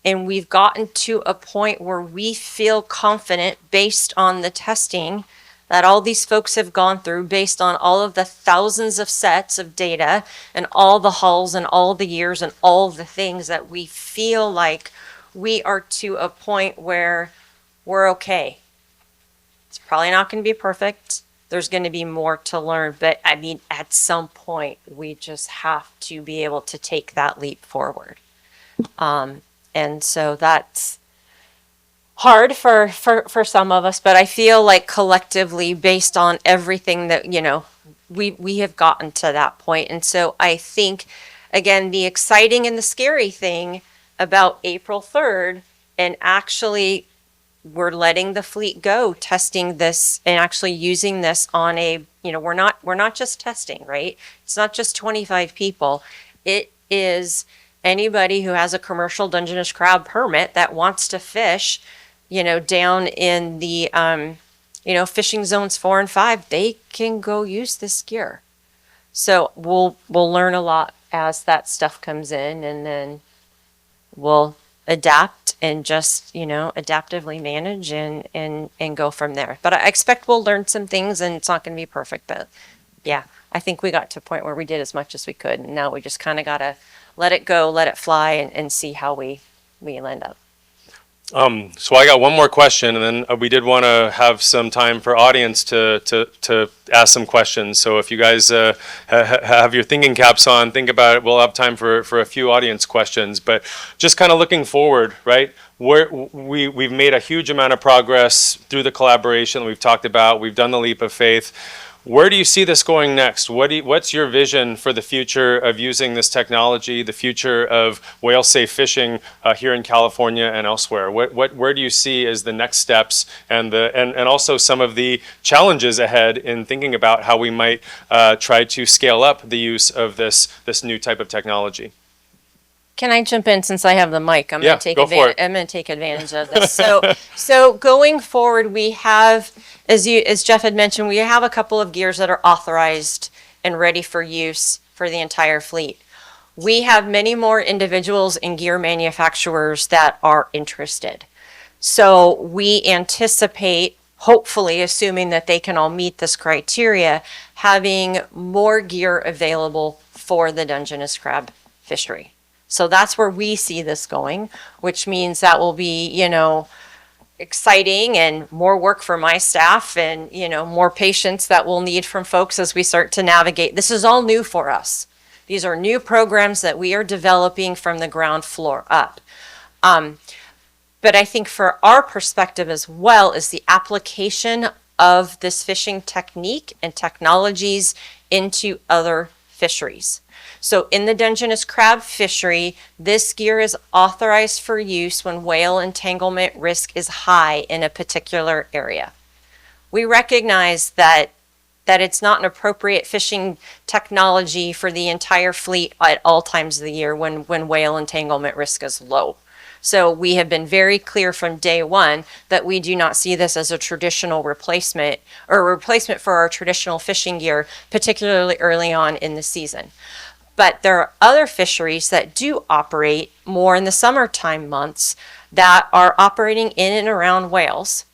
And we've gotten to a point where we feel confident, based on the testing that all these folks have gone through, based on all of the thousands of sets of data and all the hulls and all the years and all the things, that we feel like we are to a point where we're okay. It's probably not going to be perfect. There's going to be more to learn, but I mean, at some point, we just have to be able to take that leap forward. And so that's hard for some of us, but I feel like collectively, based on everything that, we have gotten to that point. And so I think, again, the exciting and the scary thing about April 3rd, and actually we're letting the fleet go, testing this and actually using this on a, we're not just testing, right? It's not just 25 people. It is anybody who has a commercial Dungeness crab permit that wants to fish, down in the, fishing zones 4 and 5, they can go use this gear. So we'll learn a lot as that stuff comes in, and then we'll adapt and just, adaptively manage and go from there. But I expect we'll learn some things, and it's not going to be perfect, but yeah, I think we got to a point where we did as much as we could, and now we just kind of got to let it go, let it fly, and see how we land up. So I got one more question, and then we did want to have some time for audience to ask some questions. So if you guys have your thinking caps on, think about it. We'll have time for a few audience questions. But just kind of looking forward, right? We've made a huge amount of progress through the collaboration we've talked about. We've done the leap of faith. Where do you see this going next? What's your vision for the future of using this technology, the future of whale-safe fishing here in California and elsewhere? Where do you see as the next steps, and also some of the challenges ahead in thinking about how we might try to scale up the use of this new type of technology? Can I jump in since I have the mic? I'm Yeah, going go for it. to take advantage of this. So going forward, we have, as Geoff had mentioned, we have a couple of gears that are authorized and ready for use for the entire fleet. We have many more individuals and gear manufacturers that are interested. So we anticipate, hopefully, assuming that they can all meet this criteria, having more gear available for the Dungeness crab fishery. So that's where we see this going, which means that will be, exciting and more work for my staff, and, more patience that we'll need from folks as we start to navigate. This is all new for us. These are new programs that we are developing from the ground floor up. But I think for our perspective as well is the application of this fishing technique and technologies into other fisheries. So in the Dungeness crab fishery, this gear is authorized for use when whale entanglement risk is high in a particular area. We recognize that it's not an appropriate fishing technology for the entire fleet at all times of the year when whale entanglement risk is low. So we have been very clear from day one that we do not see this as a traditional replacement or a replacement for our traditional fishing gear, particularly early on in the season. But there are other fisheries that do operate more in the summertime months that are operating in and around whales.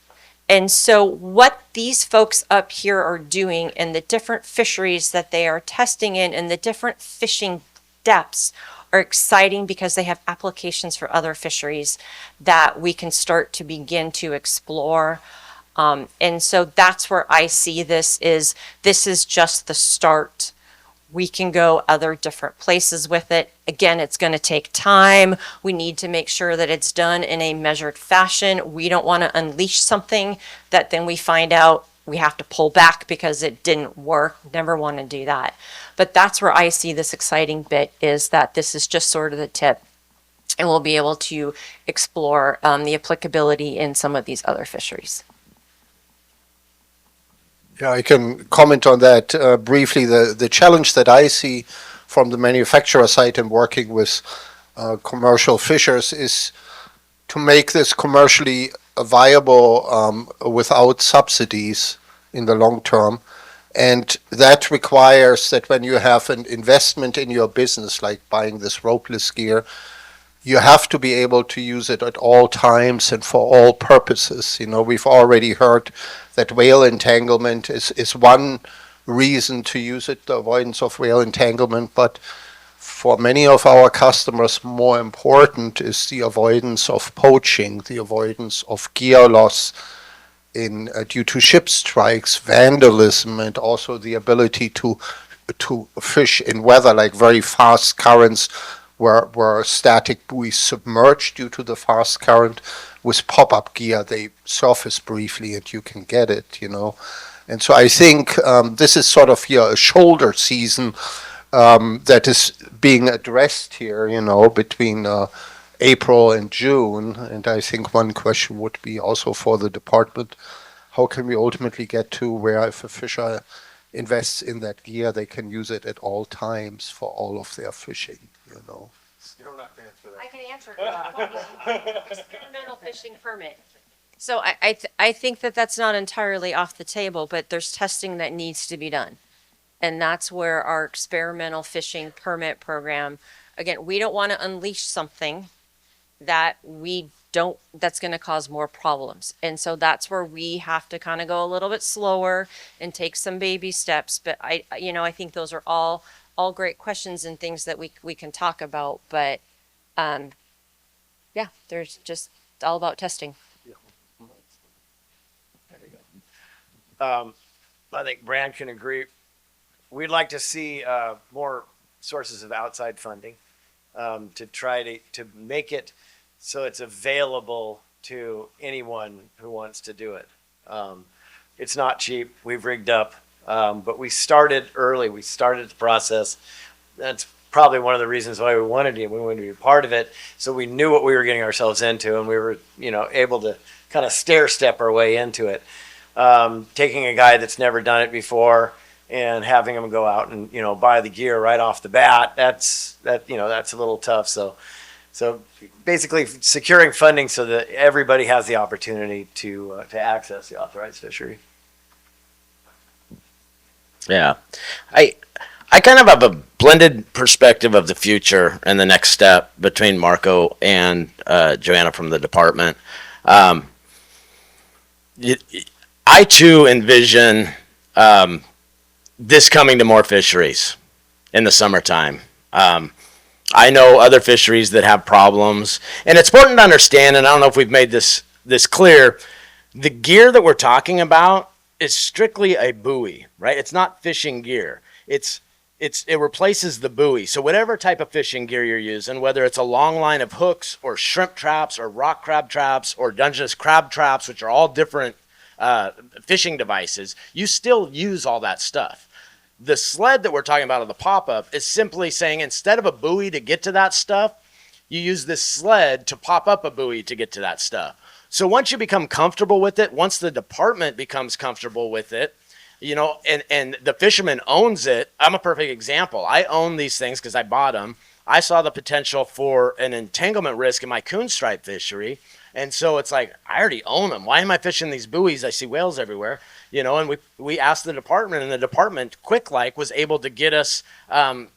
And so what these folks up here are doing and the different fisheries that they are testing in and the different fishing depths are exciting because they have applications for other fisheries that we can start to begin to explore. And so that's where I see this is just the start. We can go other different places with it. Again, it's going to take time. We need to make sure that it's done in a measured fashion. We don't want to unleash something that then we find out we have to pull back because it didn't work. Never want to do that. But that's where I see this exciting bit, is that this is just sort of the tip, and we'll be able to explore the applicability in some of these other fisheries. Yeah, I can comment on that briefly. The challenge that I see from the manufacturer side in working with commercial fishers is to make this commercially viable without subsidies in the long term. And that requires that when you have an investment in your business, like buying this ropeless gear, you have to be able to use it at all times and for all purposes. We've already heard that whale entanglement is one reason to use it, the avoidance of whale entanglement, but for many of our customers, more important is the avoidance of poaching, the avoidance of gear loss due to ship strikes, vandalism, and also the ability to fish in weather like very fast currents where static buoys submerge due to the fast current. With pop-up gear, they surface briefly and you can get it, And so I think this is sort of a shoulder season that is being addressed here, between April and June. And I think one question would be also for the department, how can we ultimately get to where if a fisher invests in that gear, they can use it at all times for all of their fishing, You don't have to answer I can answer that. Experimental fishing permit. So I think that that's not entirely off the table, but there's testing that needs to be done. And that's where our experimental fishing permit program, again, we don't want to unleash something that that's going to cause more problems. And so that's where we have to kind of go a little bit slower and take some baby steps. But I think those are all great questions and things that we can talk about. But yeah, there's just all about testing. I think Brand can agree. We'd like to see more sources of outside funding to try to make it so it's available to anyone who wants to do it. It's not cheap. We've rigged up, but we started early. We started the process. That's probably one of the reasons why we wanted to be a part of it. So we knew what we were getting ourselves into, and we were, able to kind of stair step our way into it. Taking a guy that's never done it before and having him go out and buy the gear right off the bat, that's a little tough. So basically securing funding so that everybody has the opportunity to access the authorized fishery. Yeah, I kind of have a blended perspective of the future and the next step between Marco and Joanna from the department. I too envision this coming to more fisheries in the summertime. I know other fisheries that have problems, and it's important to understand, and I don't know if we've made this clear, the gear that we're talking about is strictly a buoy, right? It's not fishing gear. It replaces the buoy. So whatever type of fishing gear you're using, whether it's a long line of hooks or shrimp traps or rock crab traps or Dungeness crab traps, which are all different fishing devices, you still use all that stuff. The sled that we're talking about on the pop-up is simply saying instead of a buoy to get to that stuff, you use this sled to pop up a buoy to get to that stuff. So once you become comfortable with it, once the department becomes comfortable with it, and the fisherman owns it. I'm a perfect example. I own these things because I bought them. I saw the potential for an entanglement risk in my coon stripe fishery. And so it's like, I already own them. Why am I fishing these buoys? I see whales everywhere, and we asked the department, and the department was able to get us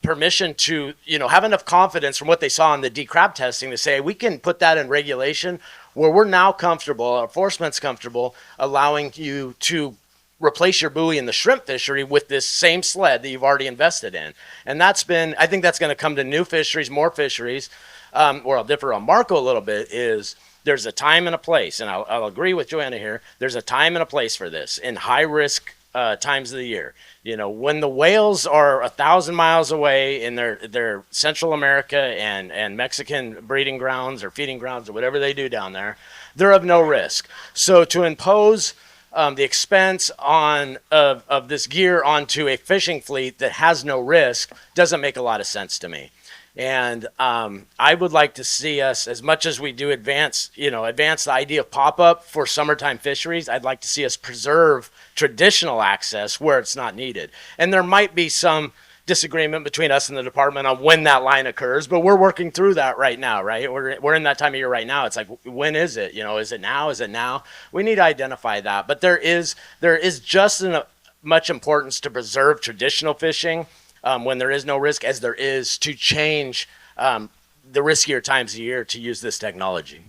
permission to, have enough confidence from what they saw in the D-crab testing to say, we can put that in regulation where we're now comfortable, enforcement's comfortable, allowing you to replace your buoy in the shrimp fishery with this same sled that you've already invested in. And I think that's going to come to new fisheries, more fisheries. Where I'll differ on Marco a little bit is there's a time and a place, and I'll agree with Joanna here. There's a time and a place for this in high risk times of the year. When the whales are 1,000 miles away in their Central America and Mexican breeding grounds or feeding grounds or whatever they do down there, they're of no risk. So to impose the expense of this gear onto a fishing fleet that has no risk doesn't make a lot of sense to me. And I would like to see us, as much as we do advance the idea of pop-up for summertime fisheries, I'd like to see us preserve traditional access where it's not needed. And there might be some disagreement between us and the department on when that line occurs, but we're working through that right now, right? We're in that time of year right now. It's like, when is it? Is it now? Is it now? We need to identify that. But there is just as much importance to preserve traditional fishing when there is no risk as there is to change the riskier times of year to use this technology.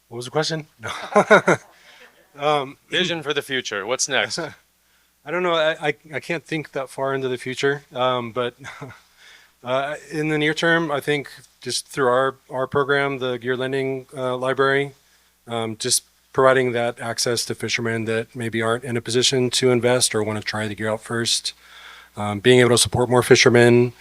What was the question? Vision for the future. What's next? I don't know. I can't think that far into the future. But in the near term, I think just through our program, the Gear Lending Library, just providing that access to fishermen that maybe aren't in a position to invest or want to try the gear out first. Being able to support more fishermen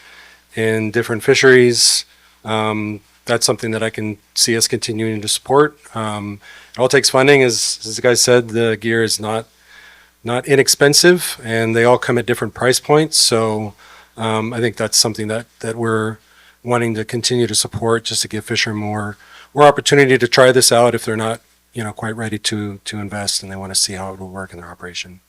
in different fisheries. That's something that I can see us continuing to support. It all takes funding. As the guys said, the gear is not inexpensive, and they all come at different price points. So I think that's something that we're wanting to continue to support, just to give fishermen more opportunity to try this out if they're not quite ready to invest and they want to see how it will work in their operation.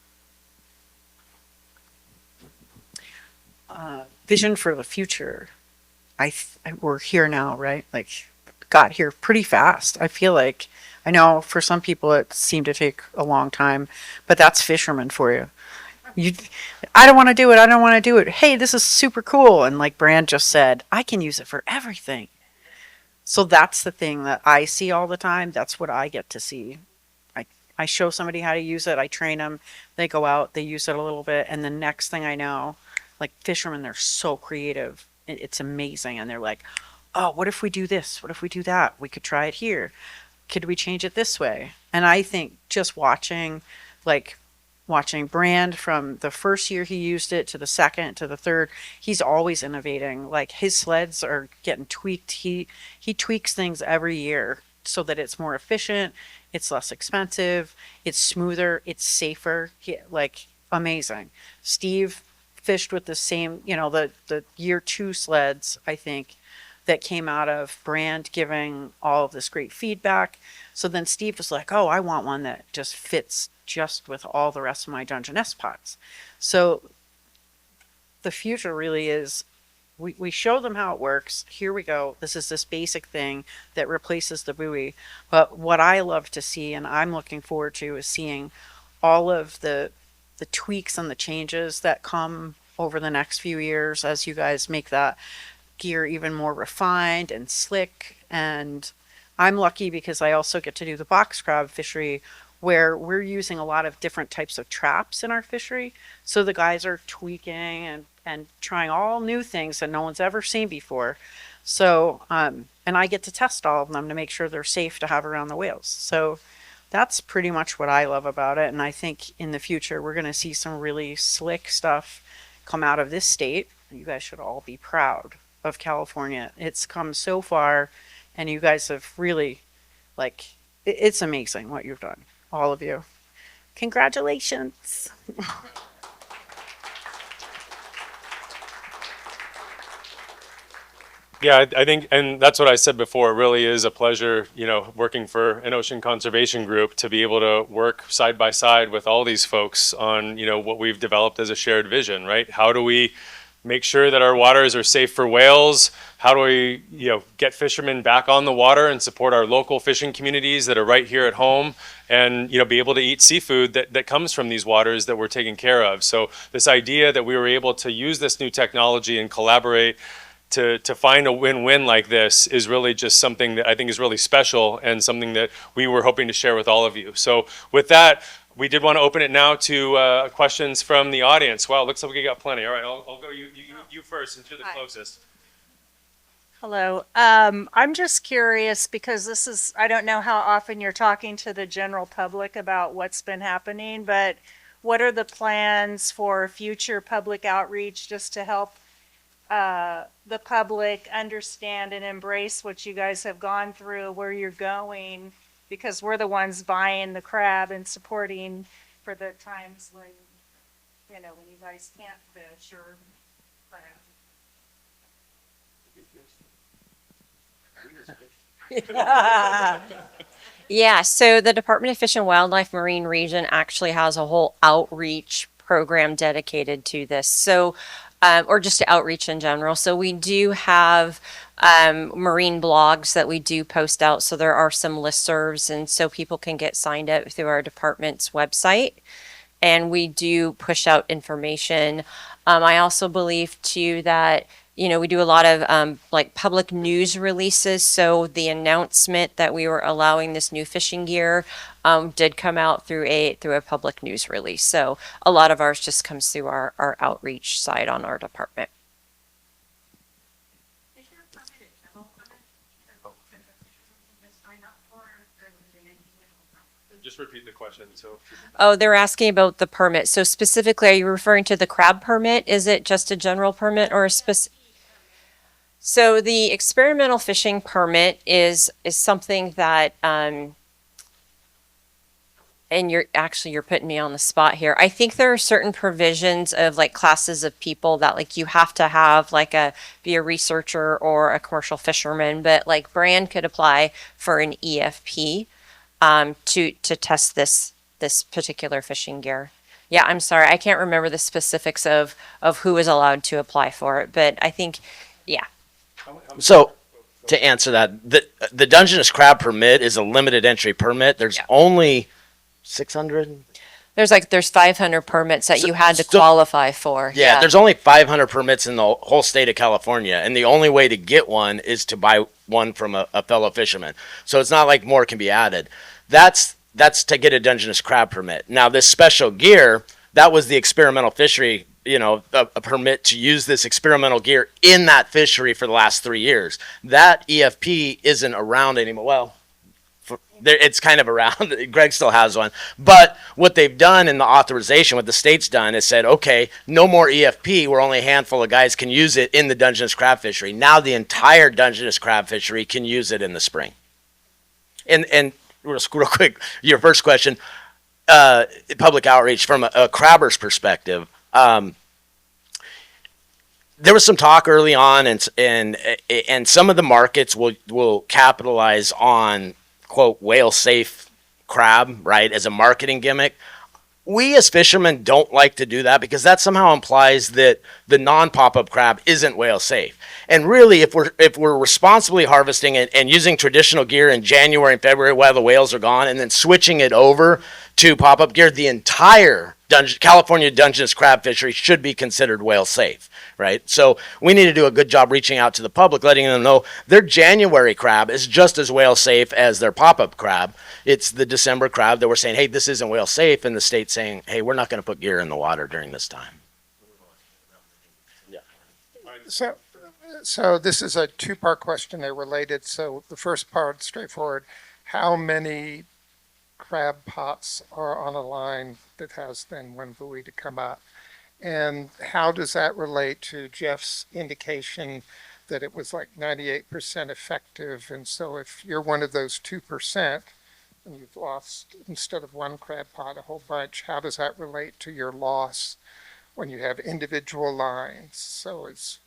vision for the future. We're here now, right? Like, got here pretty fast. I feel like, I know for some people it seemed to take a long time, but that's fishermen for you. You, I don't want to do it. I don't want to do it. Hey, this is super cool. And like Brand just said, I can use it for everything. So that's the thing that I see all the time. That's what I get to see. I, I show somebody how to use it. I train them. They go out, they use it a little bit. And the next thing I know, like fishermen, they're so creative. It's amazing. And they're like, oh, what if we do this? What if we do that? We could try it here. Could we change it this way? And I think just like, watching Brand from the first year he used it to the second to the third, he's always innovating. Like his sleds are getting tweaked. He tweaks things every year so that it's more efficient, it's less expensive, it's smoother, it's safer. Like amazing. Steve fished with the same, the year two sleds, I think, that came out of Brand giving all of this great feedback. So then Steve was like, oh, I want one that just fits just with all the rest of my Dungeness pots. So the future really is we show them how it works. Here we go. This is this basic thing that replaces the buoy. But what I love to see and I'm looking forward to is seeing all of the tweaks and the changes that come over the next few years as you guys make that gear even more refined and slick. And I'm lucky because I also get to do the box crab fishery where we're using a lot of different types of traps in our fishery. So the guys are tweaking and trying all new things that no one's ever seen before. So, and I get to test all of them to make sure they're safe to have around the whales. So that's pretty much what I love about it. And I think in the future, we're going to see some really slick stuff come out of this state. You guys should all be proud of California. It's come so far and you guys have really, like, it's amazing what you've done, all of you. Congratulations. Yeah, I think, and that's what I said before. It really is a pleasure, working for an ocean conservation group to be able to work side by side with all these folks on, what we've developed as a shared vision, right? How do we make sure that our waters are safe for whales? How do we, get fishermen back on the water and support our local fishing communities that are right here at home and, be able to eat seafood that comes from these waters that we're taking care of? So this idea that we were able to use this new technology and collaborate to find a win-win like this is really just something that I think is really special and something that we were hoping to share with all of you. So with that, we did want to open it now to questions from the audience. Wow, looks like we got plenty. All right, I'll go you first since you're the closest. Hello. I'm just curious because I don't know how often you're talking to the general public about what's been happening, but what are the plans for future public outreach just to help the public understand and embrace what you guys have gone through, where you're going, because we're the ones buying the crab and supporting for the times when, when you guys can't fish or Yeah, so the Department of Fish and Wildlife Marine Region actually has a whole outreach program dedicated to this. So, or just to outreach in general. So we do have marine blogs that we do post out. So there are some listservs, and so people can get signed up through our department's website. And we do push out information. I also believe too that we do a lot of like public news releases. So the announcement that we were allowing this new fishing gear did come out through a public news release. So a lot of ours just comes through our outreach side on our department. Just repeat the question. So. Oh, they're asking about the permit. So specifically, are you referring to the crab permit? Is it just a general permit or a specific? So the experimental fishing permit is something that, and you're putting me on the spot here. I think there are certain provisions of like classes of people that like you have to have like be a researcher or a commercial fisherman, but like Brand could apply for an EFP to test this particular fishing gear. Yeah, I'm sorry. I can't remember the specifics of who is allowed to apply for it, but I think, yeah. So to answer that, the Dungeness crab permit is a limited entry permit. There's Yeah. only 600. There's 500 permits that So- you had to so- qualify for. Yeah, there's only 500 permits in the whole state of California, and the only way to get one is to buy one from a fellow fisherman. So it's not like more can be added. That's to get a Dungeness crab permit. Now this special gear, that was the experimental fishery, a permit to use this experimental gear in that fishery for the last 3 years. That EFP isn't around anymore. Well, it's kind of around. Greg still has one. But what they've done in the authorization, what the state's done, is said, okay, no more EFP where only a handful of guys can use it in the Dungeness crab fishery. Now the entire Dungeness crab fishery can use it in the spring. And real quick, your first question, public outreach from a crabber's perspective. There was some talk early on, and some of the markets will capitalize on quote whale safe crab, right, as a marketing gimmick. We as fishermen don't like to do that because that somehow implies that the non-pop-up crab isn't whale safe. And really, if we're responsibly harvesting and using traditional gear in January and February while the whales are gone, and then switching it over to pop-up gear, the entire California Dungeness crab fishery should be considered whale safe, right? So we need to do a good job reaching out to the public, letting them know their January crab is just as whale safe as their pop-up crab. It's the December crab that we're saying, hey, this isn't whale safe, and the state's saying, hey, we're not going to put gear in the water during this time. So this is a two-part question. They're related. So the first part, straightforward. How many crab pots are on a line that has then one buoy to come up? And how does that relate to Geoff's indication that it was like 98% effective? And so if you're one of those 2% and you've lost, instead of one crab pot, a whole bunch, how does that relate to your loss when you have individual lines? So it's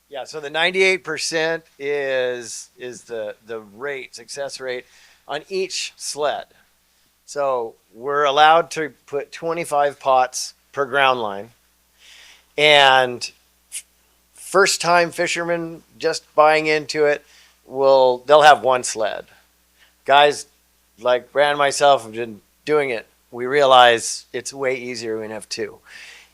Yeah, so the 98% is the success rate on each sled. So we're allowed to put 25 pots per ground line. And first time fishermen just buying into it they'll have one sled. Guys like Brad and myself have been doing it. We realize it's way easier when you have two.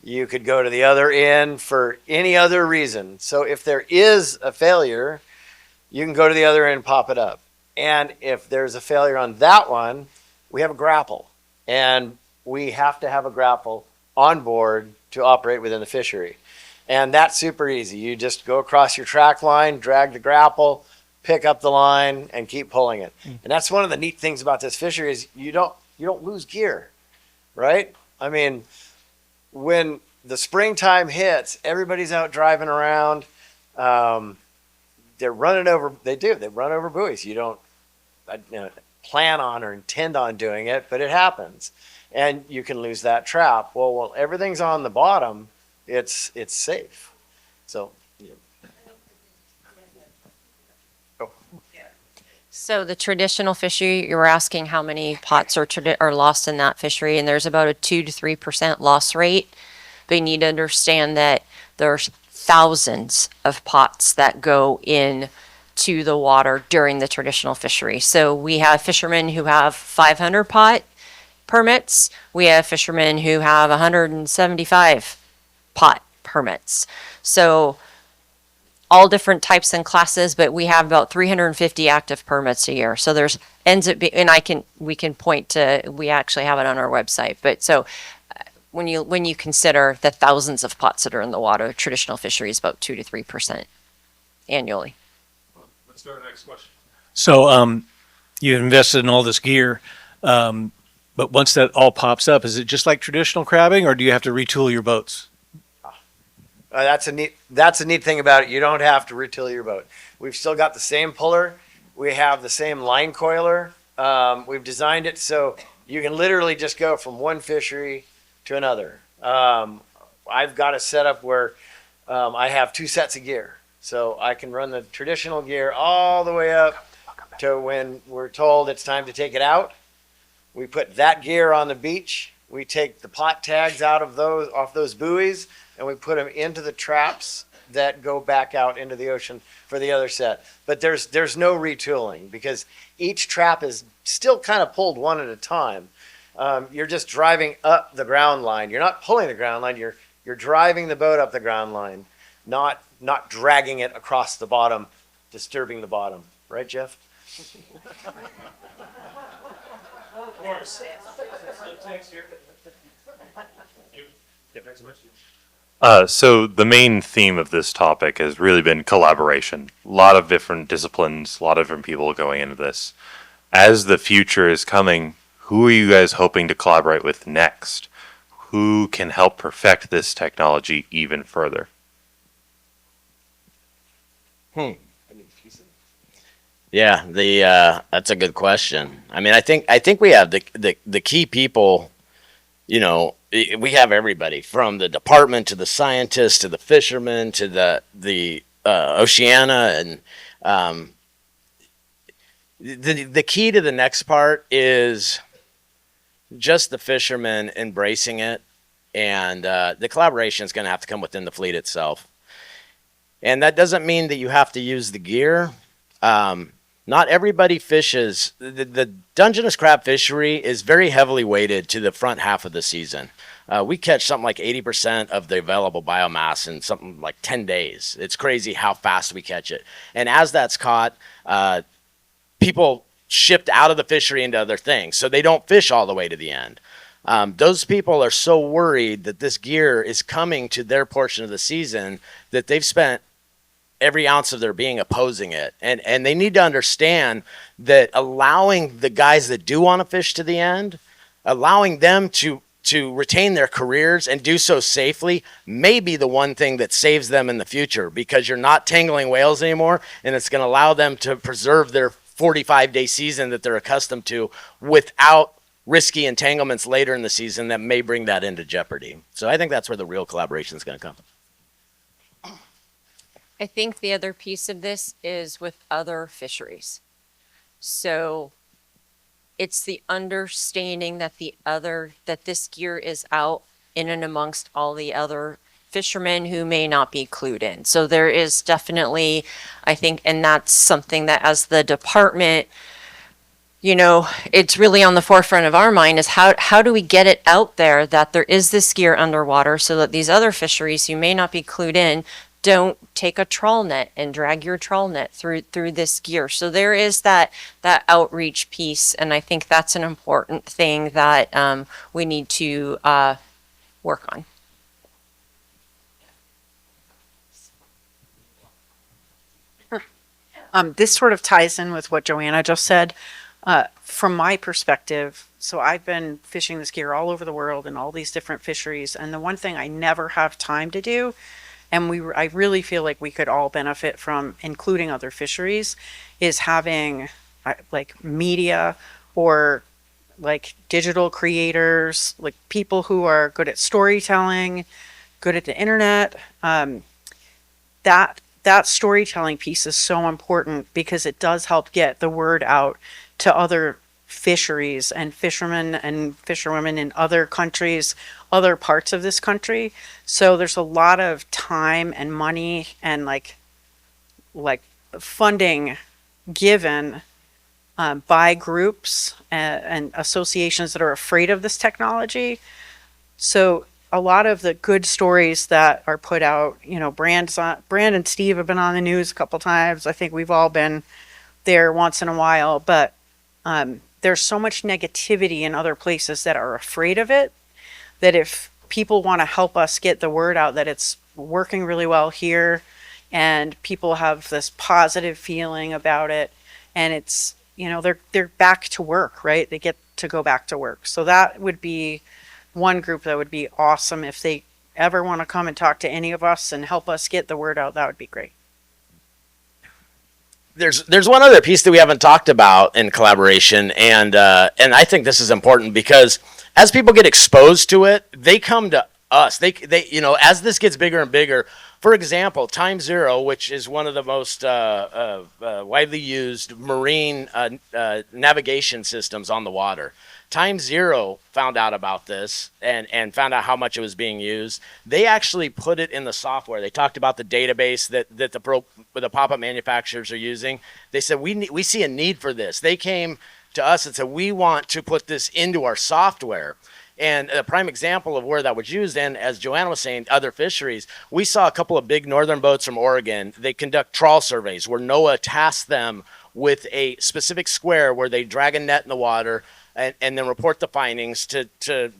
You could go to the other end for any other reason. So if there is a failure, you can go to the other end and pop it up. And if there's a failure on that one, we have a grapple. And we have to have a grapple on board to operate within the fishery. And that's super easy. You just go across your track line, drag the grapple, pick up the line, and keep pulling it. And that's one of the neat things about this fishery is you don't lose gear, right? I mean, when the springtime hits, everybody's out driving around. They run over buoys. You don't plan on or intend on doing it, but it happens. And you can lose that trap. Well, everything's on the bottom. It's safe. So, So the traditional fishery, you were asking how many pots are lost in that fishery, and there's about a 2 to 3% loss rate. But you need to understand that there's thousands of pots that go in to the water during the traditional fishery. So we have fishermen who have 500 pot permits. We have fishermen who have 175 pot permits. So all different types and classes, but we have about 350 active permits a year. So there's ends up being, and we can point to, we actually have it on our website. But so when you consider the thousands of pots that are in the water, traditional fishery is about 2 to 3% annually. Let's go to the next question. So you invested in all this gear, but once that all pops up, is it just like traditional crabbing, or do you have to retool your boats? that's a neat thing about it. You don't have to retool your boat. We've still got the same puller. We have the same line coiler. We've designed it so you can literally just go from one fishery to another. I've got a setup where I have 2 sets of gear. So I can run the traditional gear all the way up to when we're told it's time to take it out. We put that gear on the beach. We take the pot tags out of those, off those buoys, and we put them into the traps that go back out into the ocean for the other set. But there's no retooling because each trap is still kind of pulled one at a time. You're just driving up the ground line. You're not pulling the ground line. You're driving the boat up the ground line, not dragging it across the bottom, disturbing the bottom. Right, Geoff? So the main theme of this topic has really been collaboration. A lot of different disciplines, a lot of different people going into this. As the future is coming, who are you guys hoping to collaborate with next? Who can help perfect this technology even further? Yeah, that's a good question. I mean, I think we have the key people. You know, we have everybody from the department to the scientists to the fishermen to the Oceana, and the key to the next part is just the fishermen embracing it, and the collaboration is going to have to come within the fleet itself. And that doesn't mean that you have to use the gear. Not everybody fishes. The Dungeness crab fishery is very heavily weighted to the front half of the season. We catch something like 80% of the available biomass in something like 10 days. It's crazy how fast we catch it. And as that's caught, people shift out of the fishery into other things. So they don't fish all the way to the end. Those people are so worried that this gear is coming to their portion of the season that they've spent every ounce of their being opposing it. And they need to understand that allowing the guys that do want to fish to the end, allowing them to retain their careers and do so safely may be the one thing that saves them in the future, because you're not tangling whales anymore, and it's going to allow them to preserve their 45-day season that they're accustomed to without risky entanglements later in the season that may bring that into jeopardy. So I think that's where the real collaboration is going to come. I think the other piece of this is with other fisheries. So it's the understanding that that this gear is out in and amongst all the other fishermen who may not be clued in. So there is definitely, I think, and that's something that as the department, you know, it's really on the forefront of our mind is how do we get it out there that there is this gear underwater so that these other fisheries who may not be clued in don't take a trawl net and drag your trawl net through this gear. So there is that outreach piece, and I think that's an important thing that we need to work on. This sort of ties in with what Joanna just said. From my perspective, so I've been fishing this gear all over the world in all these different fisheries, and the one thing I never have time to do, and I really feel like we could all benefit from including other fisheries, is having like media or like digital creators, like people who are good at storytelling, good at the internet. That storytelling piece is so important because it does help get the word out to other fisheries and fishermen and fisherwomen in other countries, other parts of this country. So there's a lot of time and money and like funding given by groups and associations that are afraid of this technology. So a lot of the good stories that are put out, you know, Brand and Steve have been on the news a couple times. I think we've all been there once in a while, but there's so much negativity in other places that are afraid of it, that if people want to help us get the word out that it's working really well here and people have this positive feeling about it, and it's, you know, they're back to work, right? They get to go back to work. So that would be one group that would be awesome. If they ever want to come and talk to any of us and help us get the word out, that would be great. There's one other piece that we haven't talked about in collaboration, and I think this is important because as people get exposed to it, they come to us. They you know, as this gets bigger and bigger. For example, Time Zero, which is one of the most widely used marine navigation systems on the water. Time Zero found out about this and found out how much it was being used. They actually put it in the software. They talked about the database that the pop-up manufacturers are using. They said, we see a need for this. They came to us and said, we want to put this into our software. And a prime example of where that was used, and as Joanna was saying, other fisheries, we saw a couple of big northern boats from Oregon. They conduct trawl surveys where NOAA tasks them with a specific square where they drag a net in the water and then report the findings to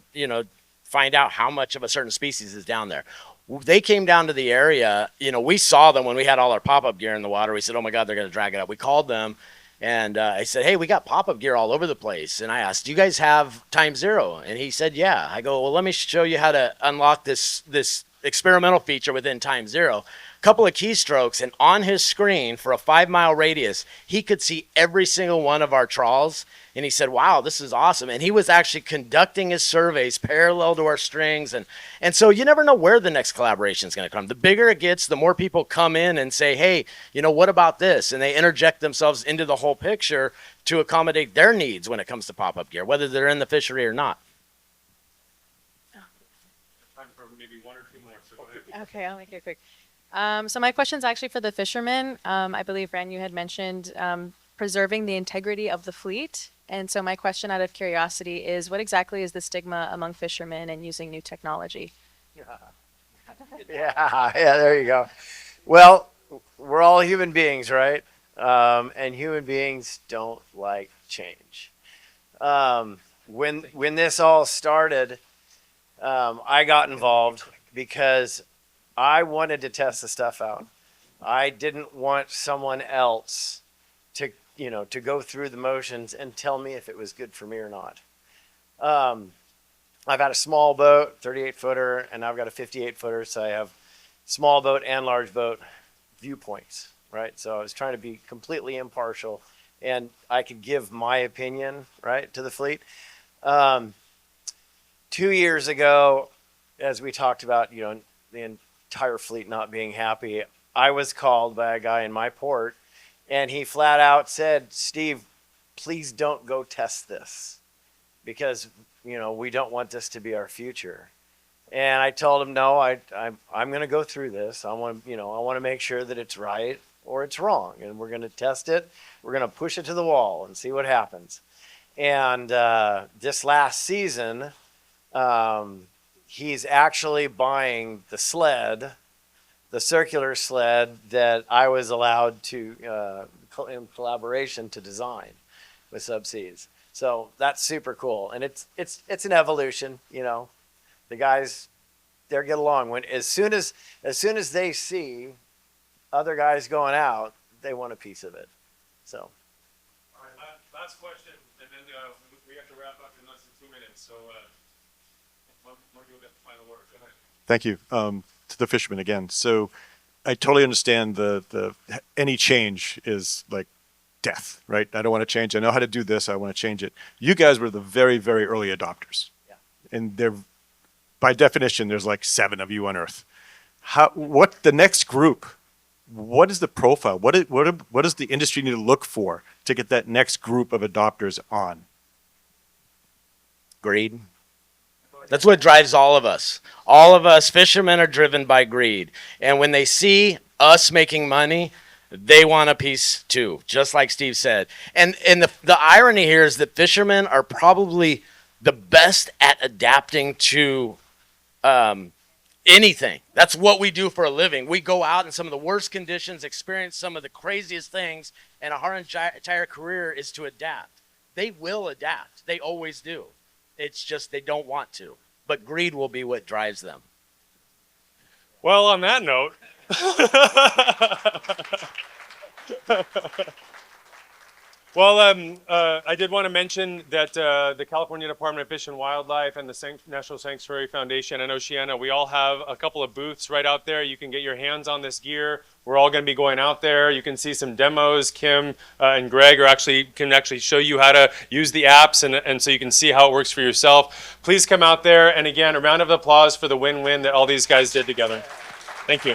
find out how much of a certain species is down there. They came down to the area. We saw them when we had all our pop-up gear in the water. We said, oh my God, they're going to drag it up. We called them. And I said, hey, we got pop-up gear all over the place. And I asked, do you guys have Time Zero? And he said, yeah. I go, well, let me show you how to unlock this experimental feature within Time Zero. Couple of keystrokes, and on his screen for a 5-mile radius, he could see every single one of our trawls. And he said, wow, this is awesome. And he was actually conducting his surveys parallel to our strings. And so you never know where the next collaboration is going to come. The bigger it gets, the more people come in and say, hey, what about this? And they interject themselves into the whole picture to accommodate their needs when it comes to pop-up gear, whether they're in the fishery or not. Time for maybe one or two more. So go ahead. Okay, I'll make it quick. So my question's actually for the fishermen. I believe, Ren, you had mentioned preserving the integrity of the fleet. And so my question out of curiosity is, what exactly is the stigma among fishermen and using new technology? Yeah, there you go. Well, we're all human beings, right? And human beings don't like change. When this all started, I got involved because I wanted to test the stuff out. I didn't want someone else to go through the motions and tell me if it was good for me or not. I've had a small boat, 38 footer, and I've got a 58 footer. So I have small boat and large boat viewpoints, right? So I was trying to be completely impartial and I could give my opinion, right, to the fleet. 2 years ago, as we talked about, the entire fleet not being happy, I was called by a guy in my port and he flat out said, Steve, please don't go test this because, we don't want this to be our future. And I told him, no, I'm going to go through this. I want to make sure that it's right or it's wrong. And we're going to test it. We're going to push it to the wall and see what happens. And this last season, he's actually buying the sled, the circular sled that I was allowed to, in collaboration, to design with Subseas. So that's super cool, and it's an evolution. The guys, they get along. As soon as they see other guys going out, they want a piece of it. So. All right, last question, and then we have to wrap up in less than 2 minutes. So, Mark, you'll get the final word. Go ahead. Thank you. To the fishermen again. So I totally understand the any change is like death, right? I don't want to change. I know how to do this. I want to change it. You guys were the very, very early adopters. Yeah. And by definition, there's like 7 of you on Earth. What the next group? What is the profile? What does the industry need to look for to get that next group of adopters on? Greed. That's what drives all of us. All of us fishermen are driven by greed. And when they see us making money, they want a piece too, just like Steve said. And the irony here is that fishermen are probably the best at adapting to anything. That's what we do for a living. We go out in some of the worst conditions, experience some of the craziest things, and our entire career is to adapt. They will adapt. They always do. It's just they don't want to. But greed will be what drives them. Well, on that note, well, I did want to mention that the California Department of Fish and Wildlife and the National Sanctuary Foundation and Oceana, we all have a couple of booths right out there. You can get your hands on this gear. We're all going to be going out there. You can see some demos. Kim and Greg can actually show you how to use the apps, and so you can see how it works for yourself. Please come out there. And again, a round of applause for the win-win that all these guys did together. Thank you.